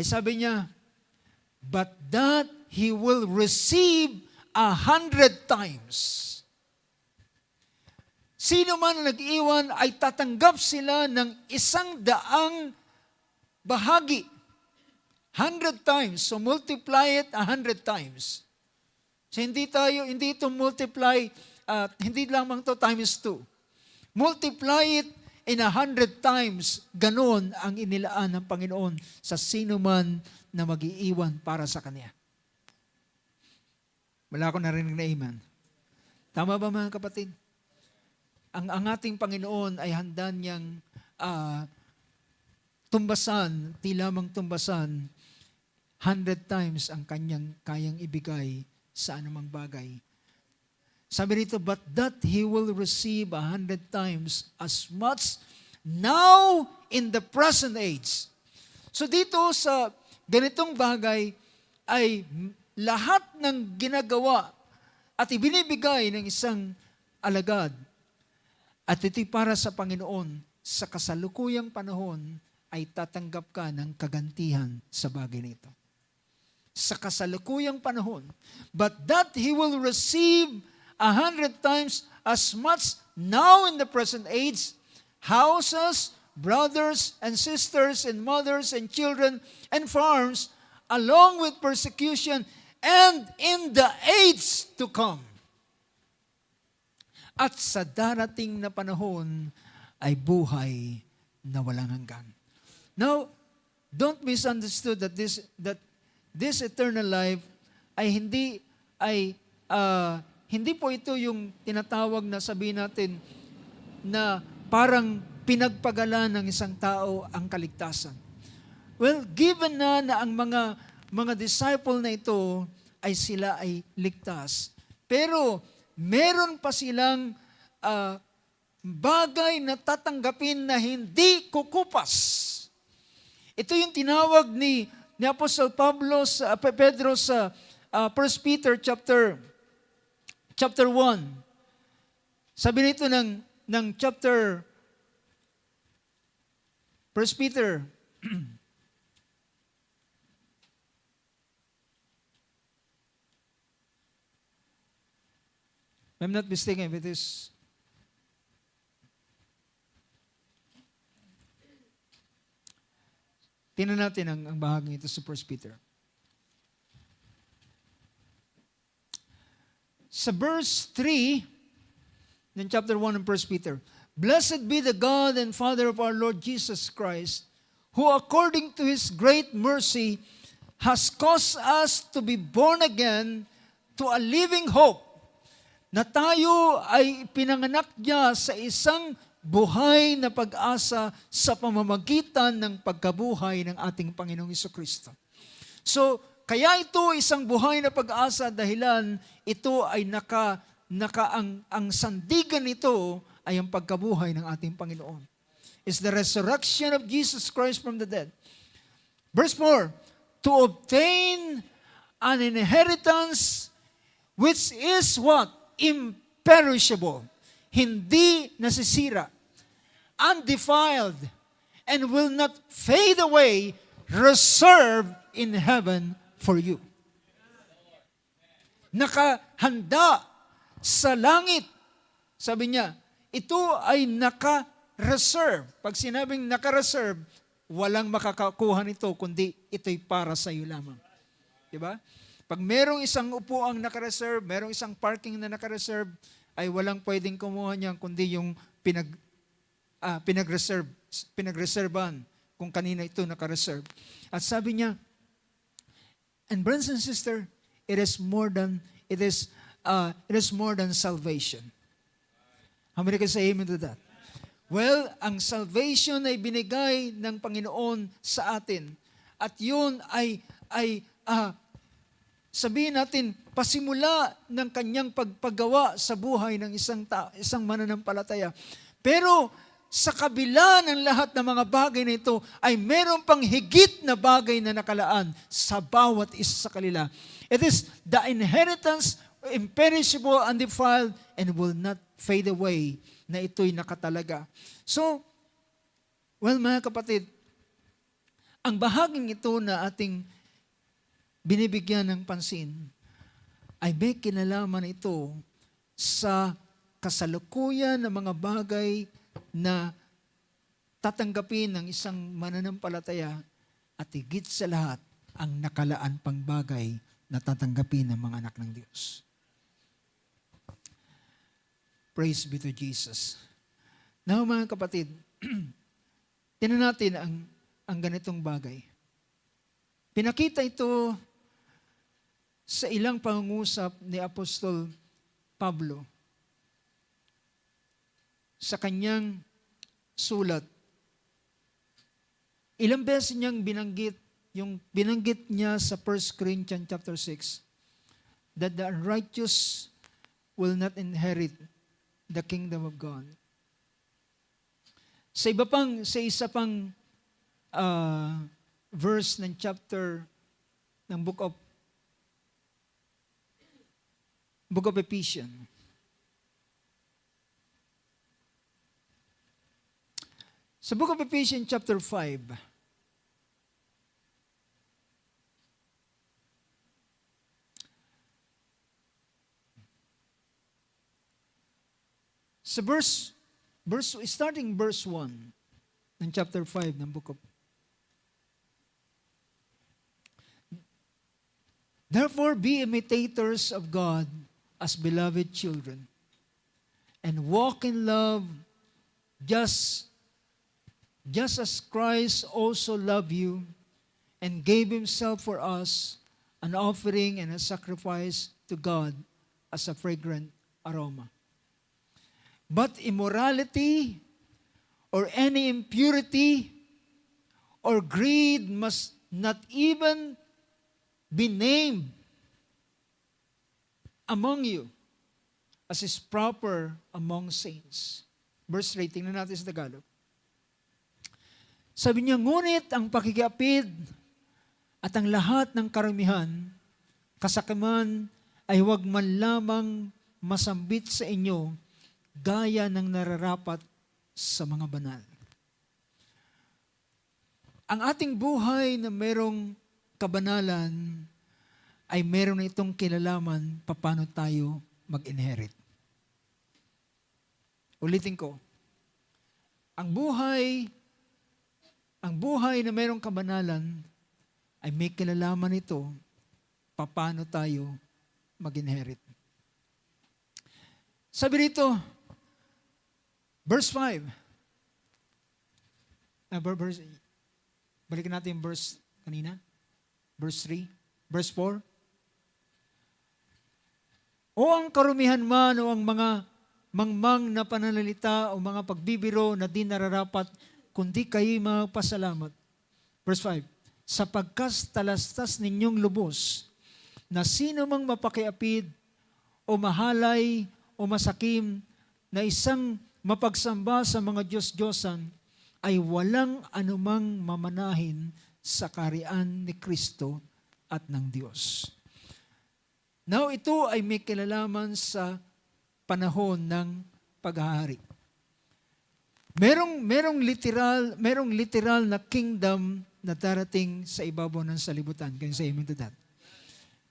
ay sabi niya, but that he will receive 100 times. Sino man na nag-iwan ay tatanggap sila ng 100 bahagi. 100 times. So multiply it 100 times. So hindi ito multiply, hindi lamang to times 2. Multiply it in 100 times. Ganon ang inilaan ng Panginoon sa sino man na mag-iiwan para sa Kanya. Wala akong narinig na amen. Tama ba mga kapatid? Ang ating Panginoon ay handa niyang tumbasan, di lamang tumbasan, 100 times ang kanyang kayang ibigay sa anumang bagay. Sabi rito, but that he will receive 100 times as much now in the present age. So dito sa ganitong bagay ay lahat ng ginagawa at ibinibigay ng isang alagad at ito'y para sa Panginoon, sa kasalukuyang panahon ay tatanggap ka ng kagantihan sa bagay nito. Sa kasalukuyang panahon. But that he will receive 100 times as much now in the present age, houses, brothers and sisters and mothers and children and farms, along with persecution, and in the age to come. At sa darating na panahon ay buhay na walang hanggan. Now, don't misunderstood that this eternal life ay hindi po ito yung tinatawag na sabihin natin na parang pinagpagalan ng isang tao ang kaligtasan. Well, given na ang mga disciple na ito ay sila ay ligtas. Pero meron pa silang bagay na tatanggapin na hindi kukupas. Ito yung tinawag ni Apostle Pedro sa 1 Peter chapter 1. Sabi nito ng chapter 1 Peter if I'm not mistaken, if it is tingnan natin ang bahagi ito sa 1 Peter. Sa verse 3 ng chapter 1 ng 1 Peter, "Blessed be the God and Father of our Lord Jesus Christ, who according to His great mercy has caused us to be born again to a living hope, na tayo ay pinanganak niya sa isang buhay na pag-asa sa pamamagitan ng pagkabuhay ng ating Panginoong Jesucristo." So, kaya ito isang buhay na pag-asa dahilan ito ay ang sandigan nito ay ang pagkabuhay ng ating Panginoon. It's the resurrection of Jesus Christ from the dead. Verse 4, "To obtain an inheritance which is" what? Imperishable. Hindi nasisira. Undefiled. And will not fade away. Reserved in heaven for you. Nakahanda sa langit. Sabi niya, ito ay naka-reserve. Pag sinabing naka-reserve, walang makakakuha nito, kundi ito'y para sa iyo lamang. Diba? Pag merong isang upuang nakareserve, merong isang parking na nakareserve, ay walang pwedeng kumuha niyan kundi yung pinagreserban kung kanina ito nakareserve. At sabi niya, and brothers and sisters, it is more than salvation. How many can say amen to that? Well, ang salvation ay binigay ng Panginoon sa atin. At yun ay sabihin natin, pasimula ng kanyang pagpagawa sa buhay ng isang mananampalataya. Pero sa kabila ng lahat ng mga bagay na ito, ay meron pang higit na bagay na nakalaan sa bawat isa sa kanila. It is the inheritance, imperishable, undefiled, and will not fade away, na ito'y nakatalaga. So, well mga kapatid, ang bahaging ito na ating binibigyan ng pansin ay may kinalaman ito sa kasalukuyan ng mga bagay na tatanggapin ng isang mananampalataya at higit sa lahat ang nakalaan pang bagay na tatanggapin ng mga anak ng Diyos. Praise be to Jesus. Now mga kapatid, tinan natin ang ganitong bagay. Pinakita ito sa ilang pangungusap ni Apostol Pablo sa kanyang sulat. Ilang beses niyang binanggit niya sa 1 Corinthians chapter 6 that the unrighteous will not inherit the kingdom of God. Sa isa pang verse ng chapter ng book of Ephesians. Sa book of Ephesians chapter 5, sa starting verse 1 ng chapter 5 ng book of Therefore, be imitators of God as beloved children, and walk in love just as Christ also loved you and gave himself for us, an offering and a sacrifice to God as a fragrant aroma. But immorality or any impurity or greed must not even be named among you, as is proper among saints. Verse 3, tingnan natin sa Tagalog. Sabi niya, ngunit ang pakikiapid at ang lahat ng karumihan, kasakiman ay huwag man lamang masambit sa inyo gaya ng nararapat sa mga banal. Ang ating buhay na merong kabanalan ay meron na itong kinalaman paano tayo mag-inherit. Ulitin ko. Ang buhay na merong kabanalan ay may kinalaman ito paano tayo mag-inherit. Sabi rito, verse 5. Balikan natin yung verse kanina. Verse 3. Verse 4. O ang karumihan man o ang mga mangmang na pananalita o mga pagbibiro na di nararapat, kundi kayo'y magpasalamat. Verse 5. Sapagkas talastas ninyong lubos, na sino mang mapakiapid o mahalay o masakim na isang mapagsamba sa mga Diyos-Diyosan ay walang anumang mamanahin sa kaharian ni Kristo at ng Diyos. Now, ito ay may kinalaman sa panahon ng paghahari. Merong literal na kingdom na darating sa ibabaw ng salibutan. Can you say amen to that?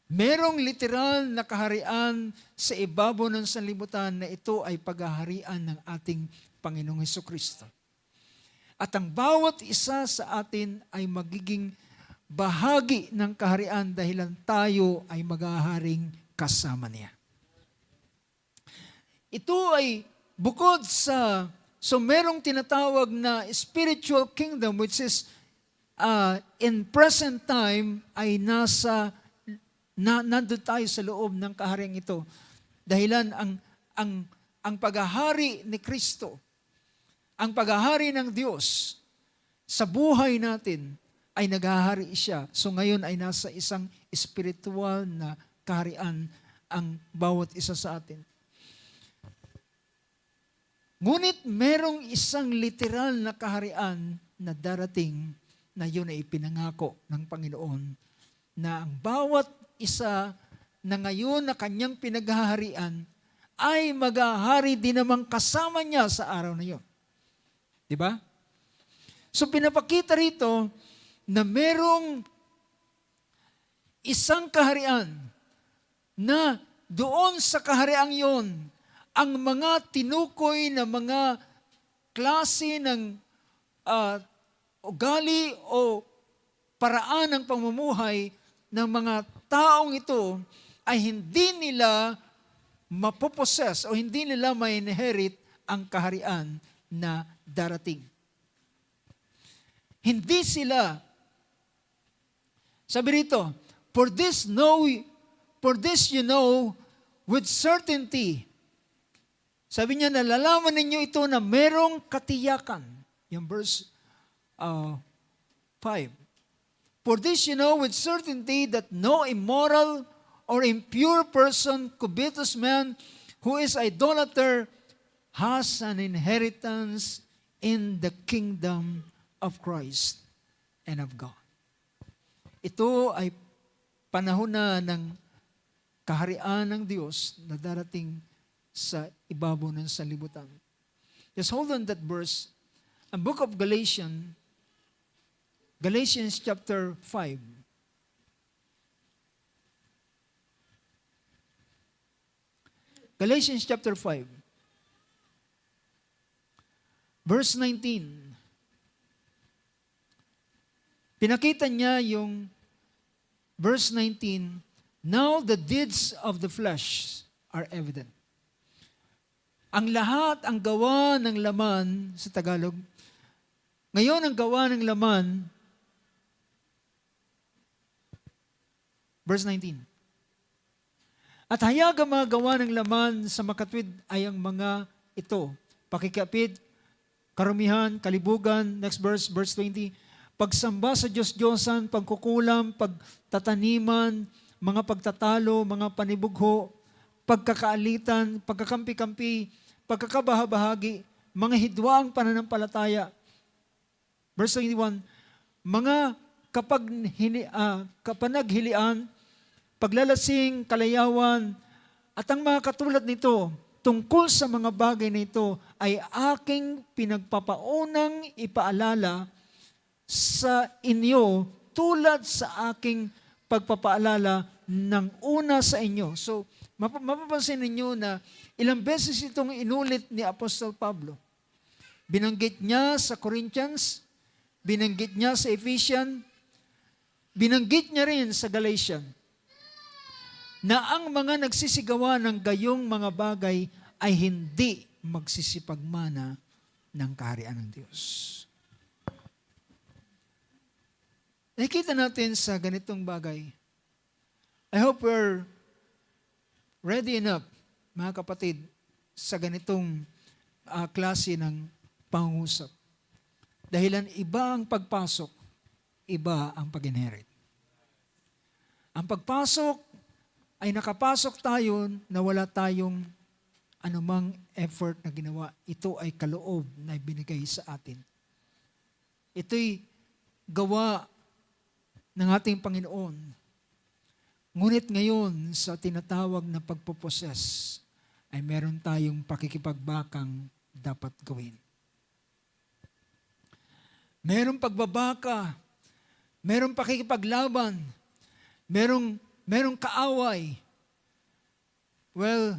Merong literal na kaharian sa ibabaw ng salibutan na ito ay paghaharian ng ating Panginoong Hesukristo. At ang bawat isa sa atin ay magiging bahagi ng kaharian dahilan tayo ay maghaharing kasama niya. Ito ay bukod sa, so merong tinatawag na spiritual kingdom which is in present time ay nandun tayo sa loob ng kahariang ito. Dahilan ang paghahari ni Kristo, ang paghahari ng Diyos sa buhay natin ay naghahari siya. So ngayon ay nasa isang spiritual na kaharian ang bawat isa sa atin. Ngunit merong isang literal na kaharian na darating na yun ay ipinangako ng Panginoon na ang bawat isa na ngayon na kanyang pinaghaharian ay maghahari din namang kasama niya sa araw na yun. Diba? So pinapakita rito na merong isang kaharian na doon sa kahariang yon, ang mga tinukoy na mga klase ng ugali o paraan ng pamumuhay ng mga taong ito ay hindi nila mapoposes o hindi nila ma-inherit ang kaharian na darating. Hindi sila, sabi rito, for this you know with certainty. Sabi niya, nalalaman ninyo ito na merong katiyakan. Yung verse 5. For this you know with certainty that no immoral or impure person, covetous man, who is idolater, has an inheritance in the kingdom of Christ and of God. Ito ay panahon na ng kaharian ng Diyos na darating sa ibabaw ng sanlibutan. Just hold on that verse. Ang book of Galatians chapter 5. Galatians chapter 5. Verse 19. Pinakita niya yung verse 19, now the deeds of the flesh are evident. Ang lahat, ang gawa ng laman, sa Tagalog, ngayon ang gawa ng laman, verse 19. At hayag ang mga gawa ng laman sa makatwid ay ang mga ito, pakikapid, karumihan, kalibugan, next verse, verse 20, pagsamba sa Diyos-Diyosan, pagkukulam, pagtataniman, mga pagtatalo, mga panibugho, pagkakaalitan, pagkakampi-kampi, pagkakabahabahagi, mga hidwaang pananampalataya. Verse 21, mga kapanaghilian, paglalasing, kalayawan, at ang mga katulad nito, tungkol sa mga bagay na ito, ay aking pinagpapaunang ipaalala sa inyo tulad sa aking pagpapaalala ng una sa inyo. So, mapapansin ninyo na ilang beses itong inulit ni Apostol Pablo. Binanggit niya sa Corinthians, binanggit niya sa Ephesians, binanggit niya rin sa Galatians, na ang mga nagsisigawa ng gayong mga bagay ay hindi magsisipagmana ng kaharian ng Diyos. Nakikita natin sa ganitong bagay. I hope we're ready enough, mga kapatid, sa ganitong klase ng pangusap. Dahilan iba ang pagpasok, iba ang pag-inherit. Ang pagpasok ay nakapasok tayo na wala tayong anumang effort na ginawa. Ito ay kaloob na binigay sa atin. Ito'y gawa ng ating Panginoon. Ngunit ngayon, sa tinatawag na pagpoposes, ay meron tayong pakikipagbakang dapat gawin. Merong pagbabaka, merong pakikipaglaban, merong kaaway. Well,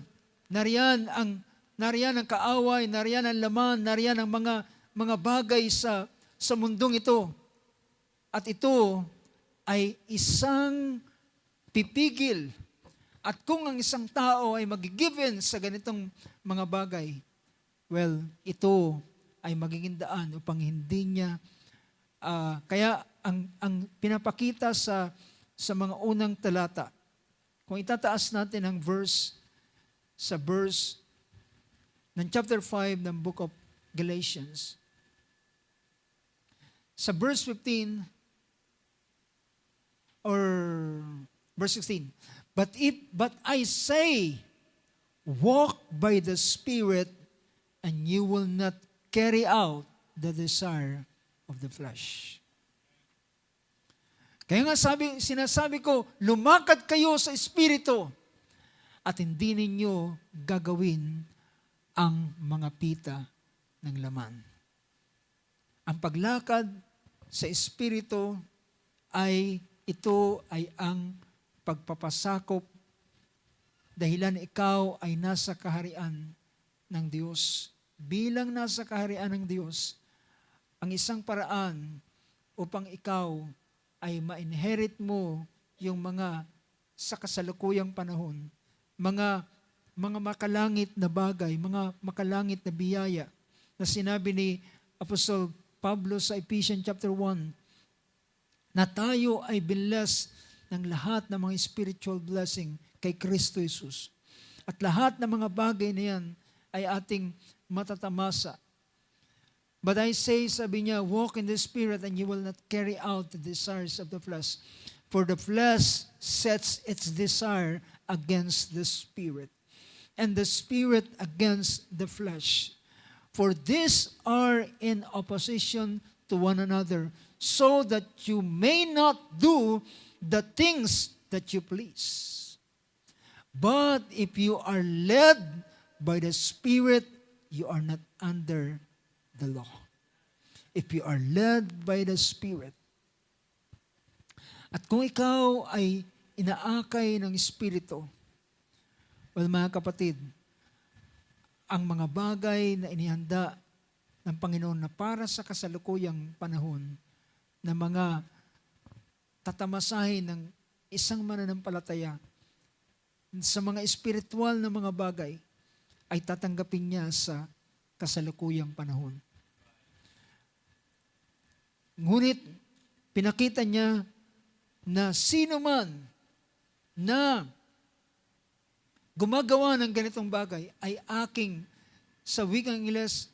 nariyan ang kaaway, nariyan ang laman, nariyan ang mga bagay sa mundong ito. At ito ay isang pipigil. At kung ang isang tao ay mag-given sa ganitong mga bagay, well, ito ay magiging daan upang hindi niya, kaya ang pinapakita sa mga unang talata, kung itataas natin ang verse ng chapter 5 ng book of Galatians, sa verse 15 or verse 16, but I say, walk by the Spirit, and you will not carry out the desire of the flesh. Kaya nga sinasabi ko, lumakad kayo sa Espiritu at hindi ninyo gagawin ang mga pita ng laman. Ang paglakad sa Espiritu ito ay ang pagpapasakop dahilan ikaw ay nasa kaharian ng Diyos. Bilang nasa kaharian ng Diyos, ang isang paraan upang ikaw ay ma-inherit mo yung mga sa kasalukuyang panahon, mga makalangit na bagay, mga makalangit na biyaya na sinabi ni Apostol Pablo sa Ephesians chapter 1, na tayo ay blessed ng lahat ng mga spiritual blessing kay Kristo Jesus. At lahat ng mga bagay na yan ay ating matatamasa. But I say, sabi niya, walk in the Spirit and you will not carry out the desires of the flesh. For the flesh sets its desire against the Spirit, and the Spirit against the flesh. For these are in opposition to one another, so that you may not do the things that you please. But if you are led by the Spirit, you are not under the law. If you are led by the Spirit. At kung ikaw ay inaakay ng Espiritu, well, mga kapatid, ang mga bagay na inihanda ng Panginoon na para sa kasalukuyang panahon na mga tatamasahin ng isang mananampalataya sa mga espiritual na mga bagay ay tatanggapin niya sa kasalukuyang panahon. Ngunit pinakita niya na sino man na gumagawa ng ganitong bagay ay aking, sa wikang Ingles,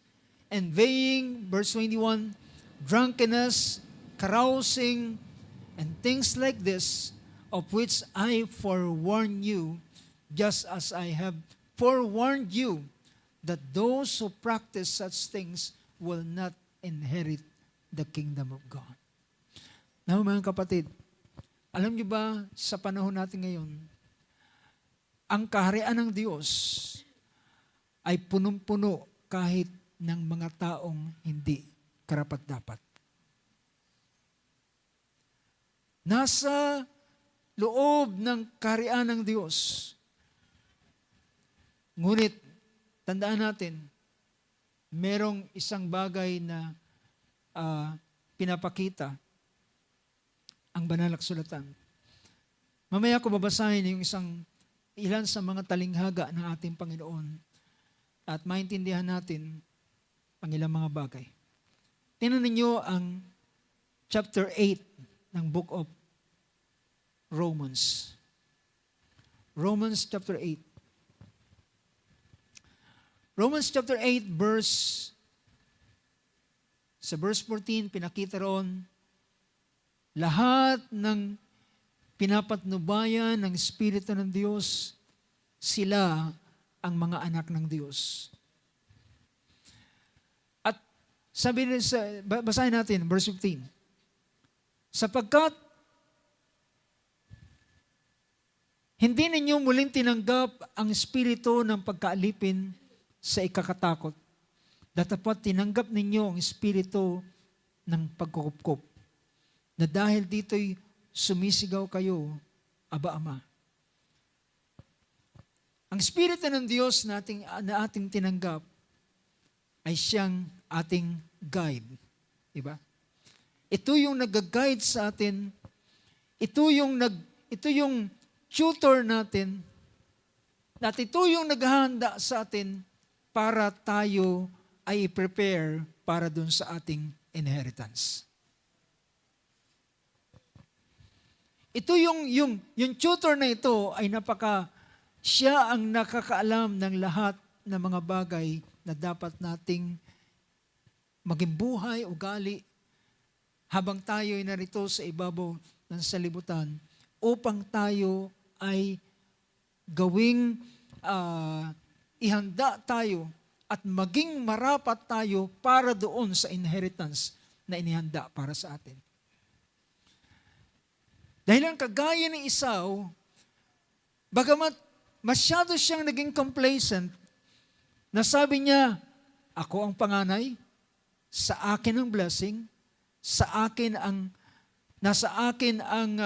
envying, verse 21, drunkenness, carousing, and things like this, of which I forewarn you, just as I have forewarned you, that those who practice such things will not inherit the kingdom of God. Now, mga kapatid, alam niyo ba, sa panahon natin ngayon, ang kaharian ng Diyos ay punong-puno kahit ng mga taong hindi karapat-dapat. Nasa loob ng kaharian ng Diyos. Ngunit, tandaan natin, merong isang bagay na pinapakita ang banal na kasulatan. Mamaya ko babasahin yung ilan sa mga talinghaga ng ating Panginoon at maintindihan natin ang ilang mga bagay. Tingnan ninyo ang chapter 8 ng book of Romans. Romans chapter 8. Romans chapter 8 sa verse 14, pinakita roon, lahat ng pinapatnubayan ng Espiritu ng Diyos, sila ang mga anak ng Diyos. At sabi rin basahin natin, verse 15, sapagkat hindi ninyo muling tinanggap ang espiritu ng pagkaalipin sa ikakatakot. Datapat tinanggap ninyo ang espiritu ng pagkukupkup, na dahil dito'y sumisigaw kayo, Aba, Ama. Ang Espiritu ng Diyos na ating tinanggap ay siyang ating guide. Diba? Ito yung nag-guide sa atin, ito yung tutor natin, at ito yung naghahanda sa atin para tayo ay prepare para dun sa ating inheritance. Ito yung tutor na ito ay siya ang nakakaalam ng lahat ng mga bagay na dapat nating maging buhay, ugali, habang tayo ay narito sa ibabaw ng salibutan, upang tayo ay gawing ihanda tayo at maging marapat tayo para doon sa inheritance na inihanda para sa atin. Dahil ang kagaya ni Esau, bagamat masyado siyang naging complacent, na sabi niya, ako ang panganay, sa akin ang blessing, nasa akin ang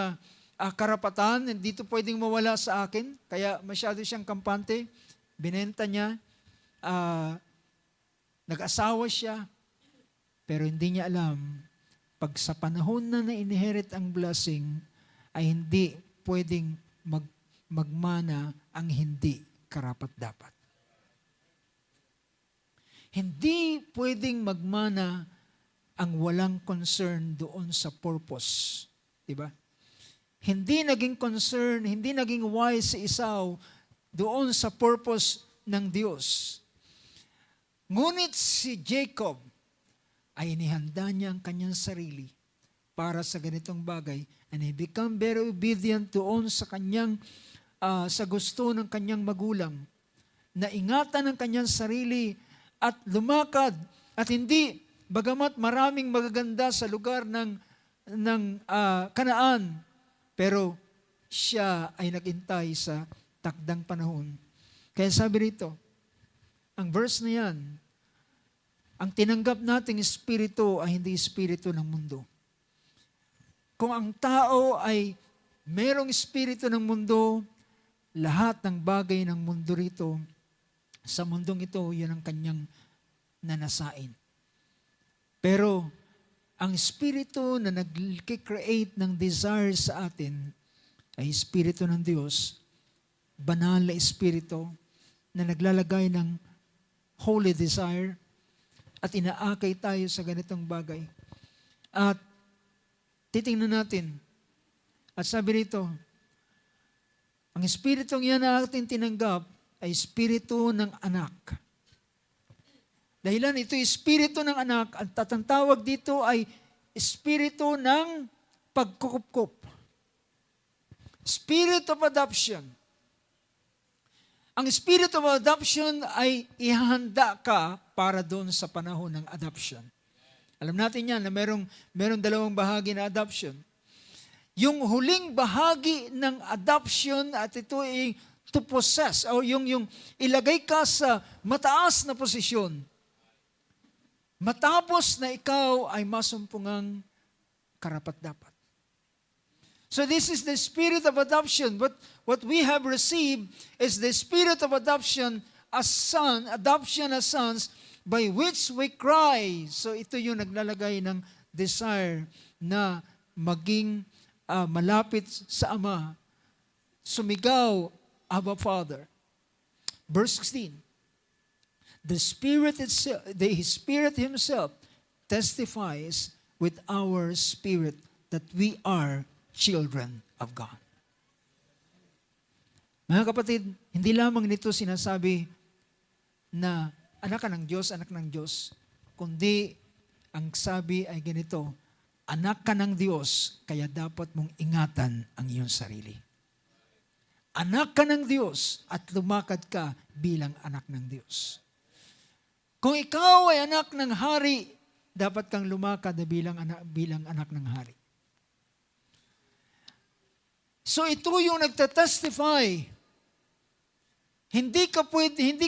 karapatan, hindi ito pwedeng mawala sa akin, kaya masyado siyang kampante, binenta niya, nag-asawa siya, pero hindi niya alam, pag sa panahon na na-inherit ang blessing, ay hindi pwedeng magmana ang hindi karapat-dapat. Hindi pwedeng magmana ang walang concern doon sa purpose. Diba? Hindi naging concern, hindi naging wise si Esau doon sa purpose ng Diyos. Ngunit si Jacob ay inihanda niya ang kanyang sarili para sa ganitong bagay, and he become very obedient doon sa kanyang sa gusto ng kanyang magulang, na ingatan ang kanyang sarili at lumakad, at hindi, bagamat maraming magaganda sa lugar ng Kanaan, pero siya ay nagintay sa takdang panahon. Kaya sabi rito, ang verse na yan, ang tinanggap nating espiritu ay hindi espiritu ng mundo. Kung ang tao ay merong espiritu ng mundo, lahat ng bagay ng mundo rito, sa mundong ito, yan ang kanyang nanasain. Pero, ang espiritu na nag-create ng desire sa atin ay espiritu ng Diyos, banal na espiritu na naglalagay ng holy desire at inaakay tayo sa ganitong bagay. At titingnan natin, at sabi rito, ang espiritong yan na ating tinanggap ay espiritu ng anak. Dahilan ito espiritu ng anak, at tatantawag dito ay espiritu ng pagkukup-kup. Spirit of adoption. Ang spirit of adoption ay ihanda ka para doon sa panahon ng adoption. Alam natin yan na merong dalawang bahagi na adoption. Yung huling bahagi ng adoption, at ito ay to possess, o yung ilagay ka sa mataas na posisyon. Matapos na ikaw ay masumpungang karapat-dapat. So this is the spirit of adoption. What we have received is the spirit of adoption as sons, by which we cry. So ito yung naglalagay ng desire na maging malapit sa Ama, sumigaw, Abba Father. Verse 16, the Spirit Himself testifies with our spirit that we are children of God. Mga kapatid, hindi lamang nito sinasabi na anak ka ng Diyos, kundi ang sabi ay ganito, anak ka ng Diyos, kaya dapat mong ingatan ang iyong sarili. Anak ka ng Diyos at lumakad ka bilang anak ng Diyos. Kung ikaw ay anak ng hari, dapat kang lumakad bilang anak ng hari. So ito yung nagtatestify. Hindi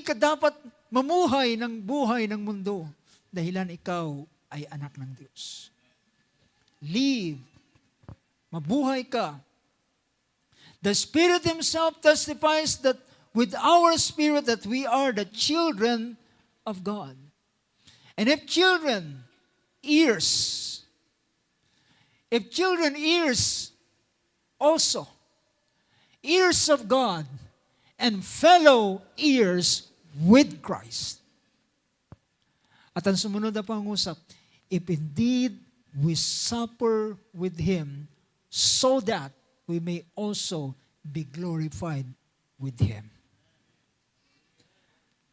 ka dapat mamuhay ng buhay ng mundo dahilan ikaw ay anak ng Diyos. Live. Mabuhay ka. The Spirit Himself testifies that with our spirit that we are the children of God. And if children ears, also heirs of God and fellow heirs with Christ. At ang sumunod na pangusap, if indeed we suffer with Him, so that we may also be glorified with Him.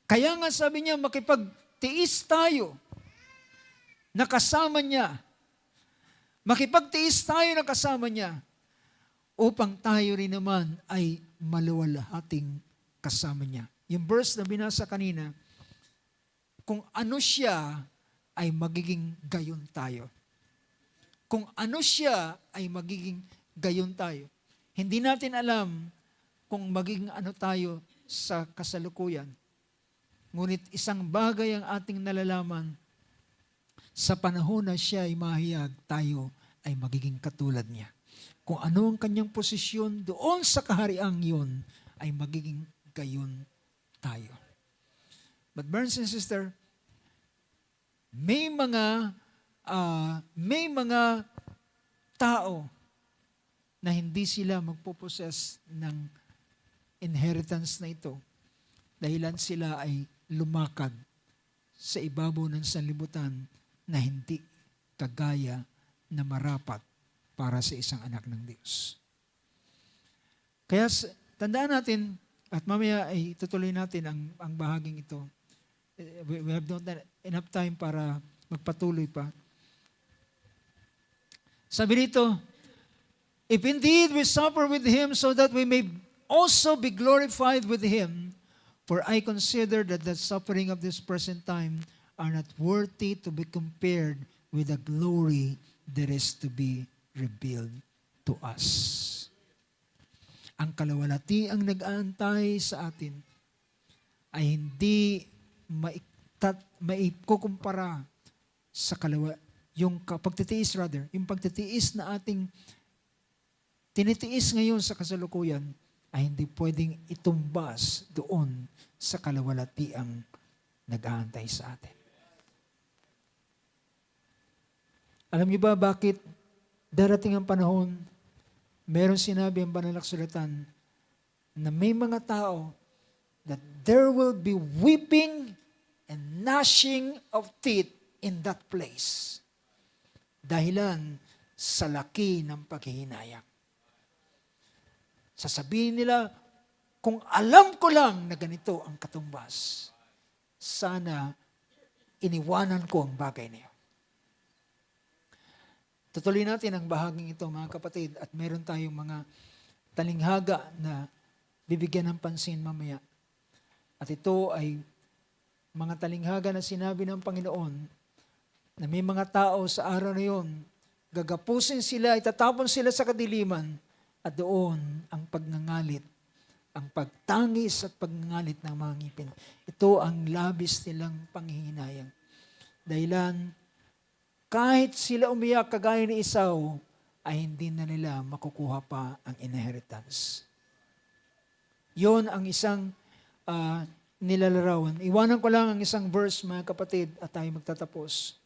Kaya nga sabi niya, makipagtiis tayo na kasama niya. Makipagtiis tayo na kasama niya upang tayo rin naman ay maluwalhating kasama niya. Yung verse na binasa kanina, kung ano siya ay magiging gayon tayo. Kung ano siya ay magiging gayon tayo. Hindi natin alam kung magiging ano tayo sa kasalukuyan. Ngunit isang bagay ang ating nalalaman, sa panahon na siya ay mahayag, tayo ay magiging katulad niya. Kung ano ang kanyang posisyon doon sa kahariang yun, ay magiging gayon tayo. But brothers and sisters, may mga tao na hindi sila magpoposes ng inheritance na ito. Dahilan sila ay lumakad sa ibabaw ng sanlibutan na hindi kagaya na marapat para sa isang anak ng Diyos. Kaya tandaan natin, at mamaya ay tutuloy natin ang bahaging ito. We have not enough time para magpatuloy pa. Sabi rito, if indeed we suffer with Him so that we may also be glorified with Him, for I consider that the suffering of this present time are not worthy to be compared with the glory that is to be revealed to us. Ang kalawalati ang nag-aantay sa atin ay hindi maikukumpara sa yung pagtitiis na ating tinitiis ngayon sa kasalukuyan ay hindi pwedeng itumbas doon sa kalawalatiang nag-aantay sa atin. Alam niyo ba bakit darating ang panahon, meron sinabi ang banal na kasulatan na may mga tao that there will be weeping and gnashing of teeth in that place. Dahilan sa laki ng paghihinayang. Sasabihin nila, kung alam ko lang na ganito ang katumbas, sana iniwanan ko ang bagay na yun. Tutuloy natin ang bahaging ito, mga kapatid, at meron tayong mga talinghaga na bibigyan ng pansin mamaya. At ito ay mga talinghaga na sinabi ng Panginoon na may mga tao sa araw na yun, gagapusin sila, itatapon sila sa kadiliman, at doon ang pagngangalit, ang pagtangis at pagngangalit ng mga ngipin. Ito ang labis nilang panghihinayang. Dahilan, kahit sila umiyak kagaya ni Esau, ay hindi na nila makukuha pa ang inheritance. Yon ang isang nilalarawan. Iwanan ko lang ang isang verse, mga kapatid, at tayo magtatapos.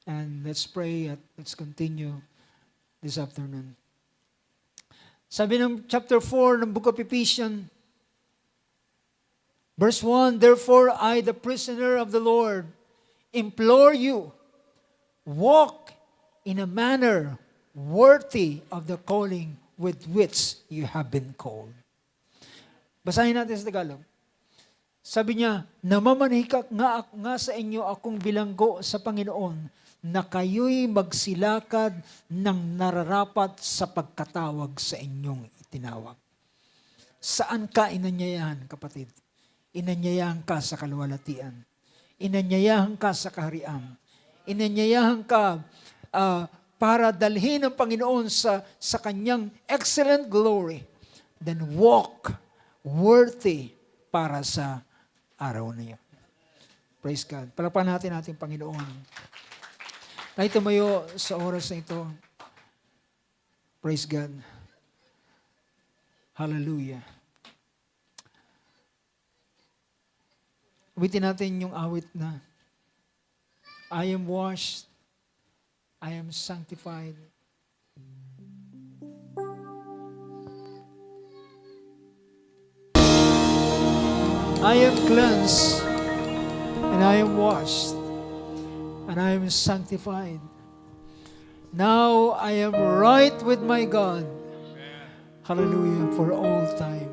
And let's pray at let's continue this afternoon. Sabi ng chapter 4 ng book of Ephesians, verse 1, therefore I, the prisoner of the Lord, implore you, walk in a manner worthy of the calling with which you have been called. Basahin natin sa Tagalog. Sabi niya, namamanhikak nga sa inyo akong bilanggo sa Panginoon na kayo'y magsilakad ng nararapat sa pagkatawag sa inyong itinawag. Saan ka inanyayahan, kapatid? Inanyayahan ka sa kaluwalhatian. Inanyayahan ka sa kaharian. Inanyayahan ka para dalhin ng Panginoon sa kanyang excellent glory. Then walk worthy para sa araw na yun. Praise God. Palakpakan natin ating Panginoon. Tayo tumayo sa oras na ito. Praise God. Hallelujah. Awitin natin yung awit na I am washed, I am sanctified. I am cleansed, and I am washed, and I am sanctified. Now I am right with my God. Hallelujah, for all time.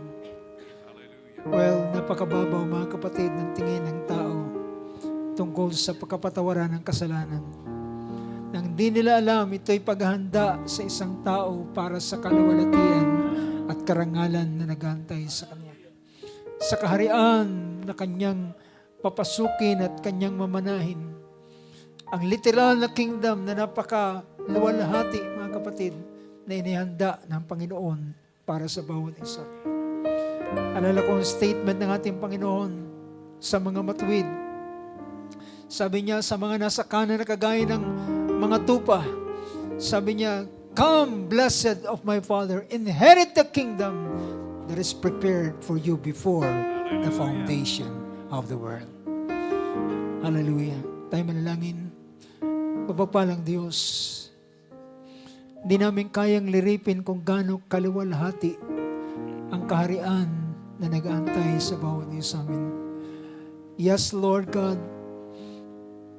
Well, napakababaw mga kapatid ng tingin ng tao tungkol sa pagkapatawaran ng kasalanan. Nang di nila alam, ito'y paghahanda sa isang tao para sa kaluwalhatian at karangalan na nagantay sa Kanya. Sa kaharian na Kanyang papasukin at Kanyang mamanahin. Ang literal na kingdom na napakaluwalhati, mga kapatid, na inihanda ng Panginoon para sa bawat isa. Alala ko ang statement ng ating Panginoon sa mga matuwid. Sabi niya sa mga nasa kanan na kagaya ng mga tupa, sabi niya, "Come, blessed of my Father, inherit the kingdom that is prepared for you before the foundation of the world." Hallelujah. Tayo manalangin. Mapagpalang Diyos, hindi namin kayang liripin kung gaano kaluwalhati ang kaharian na nag-aantay sa bawat isa sa amin. Yes, Lord God,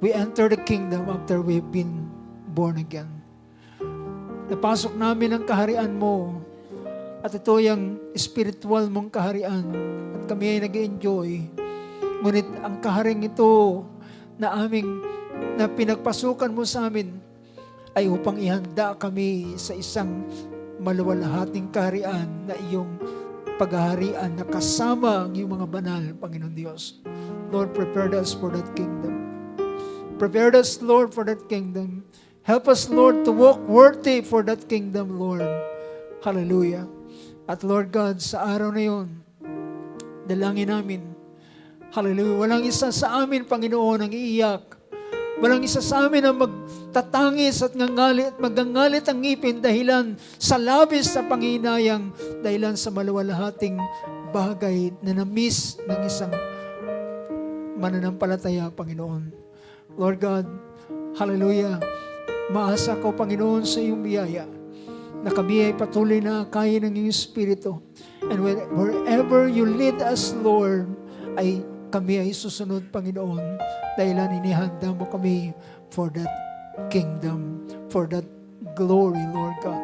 we enter the kingdom after we've been born again. Napasok namin ang kaharian mo at ito yung spiritual mong kaharian at kami ay nag-enjoy. Ngunit ang kaharing ito na pinagpasukan mo sa amin ay upang ihanda kami sa isang maluwalhating kaharian na iyong paghaharian na kasama ang iyong mga banal, Panginoon Diyos. Lord, prepare us for that kingdom. Prepare us, Lord, for that kingdom. Help us, Lord, to walk worthy for that kingdom, Lord. Hallelujah. At Lord God, sa araw na yun, dalangin namin, hallelujah, walang isa sa amin, Panginoon, ang iiyak. Walang isa sa amin ang magtatangis at magangalit ang ngipin dahilan sa labis na panghinayang, dahilan sa maluwalhating bagay na na-miss ng isang mananampalataya, Panginoon. Lord God, hallelujah, maasa ko, Panginoon, sa iyong biyaya na kami ay patuloy na akayin ng iyong Espiritu. And wherever you lead us, Lord, ay kami ay susunod, Panginoon, dahilan inihanda mo kami for that kingdom, for that glory, Lord God.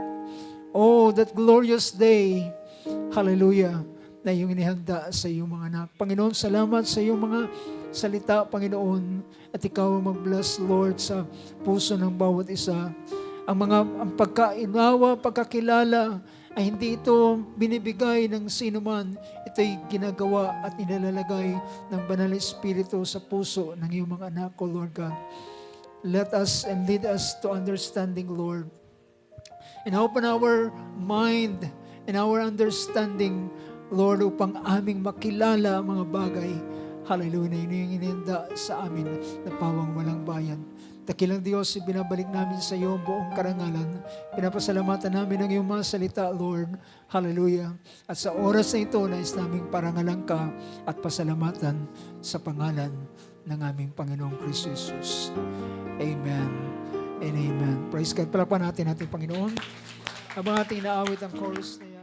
Oh, that glorious day, hallelujah, na iyong inihanda sa iyong mga anak. Panginoon, salamat sa iyong mga salita, Panginoon, at ikaw ang mag-bless, Lord, sa puso ng bawat isa. Ang pagkainawa, pagkakilala, ay hindi ito binibigay ng sino man. Ito'y ginagawa at inalalagay ng Banal na Espiritu sa puso ng iyong mga anak ko, Lord God. Let us and lead us to understanding, Lord. And open our mind and our understanding, Lord, upang aming makilala ang mga bagay, hallelujah, na ininda sa amin na pawang walang bayan. Dakilang Diyos, binabalik namin sa iyo ang buong karangalan. Pinapasalamatan namin ang iyong mga salita, Lord. Hallelujah. At sa oras na ito, nais naming parangalan ka at pasalamatan sa pangalan ng aming Panginoong Kristo Jesus. Amen and amen. Praise God. Palakpan natin ating Panginoon. Habang ating inaawit ang chorus na yan.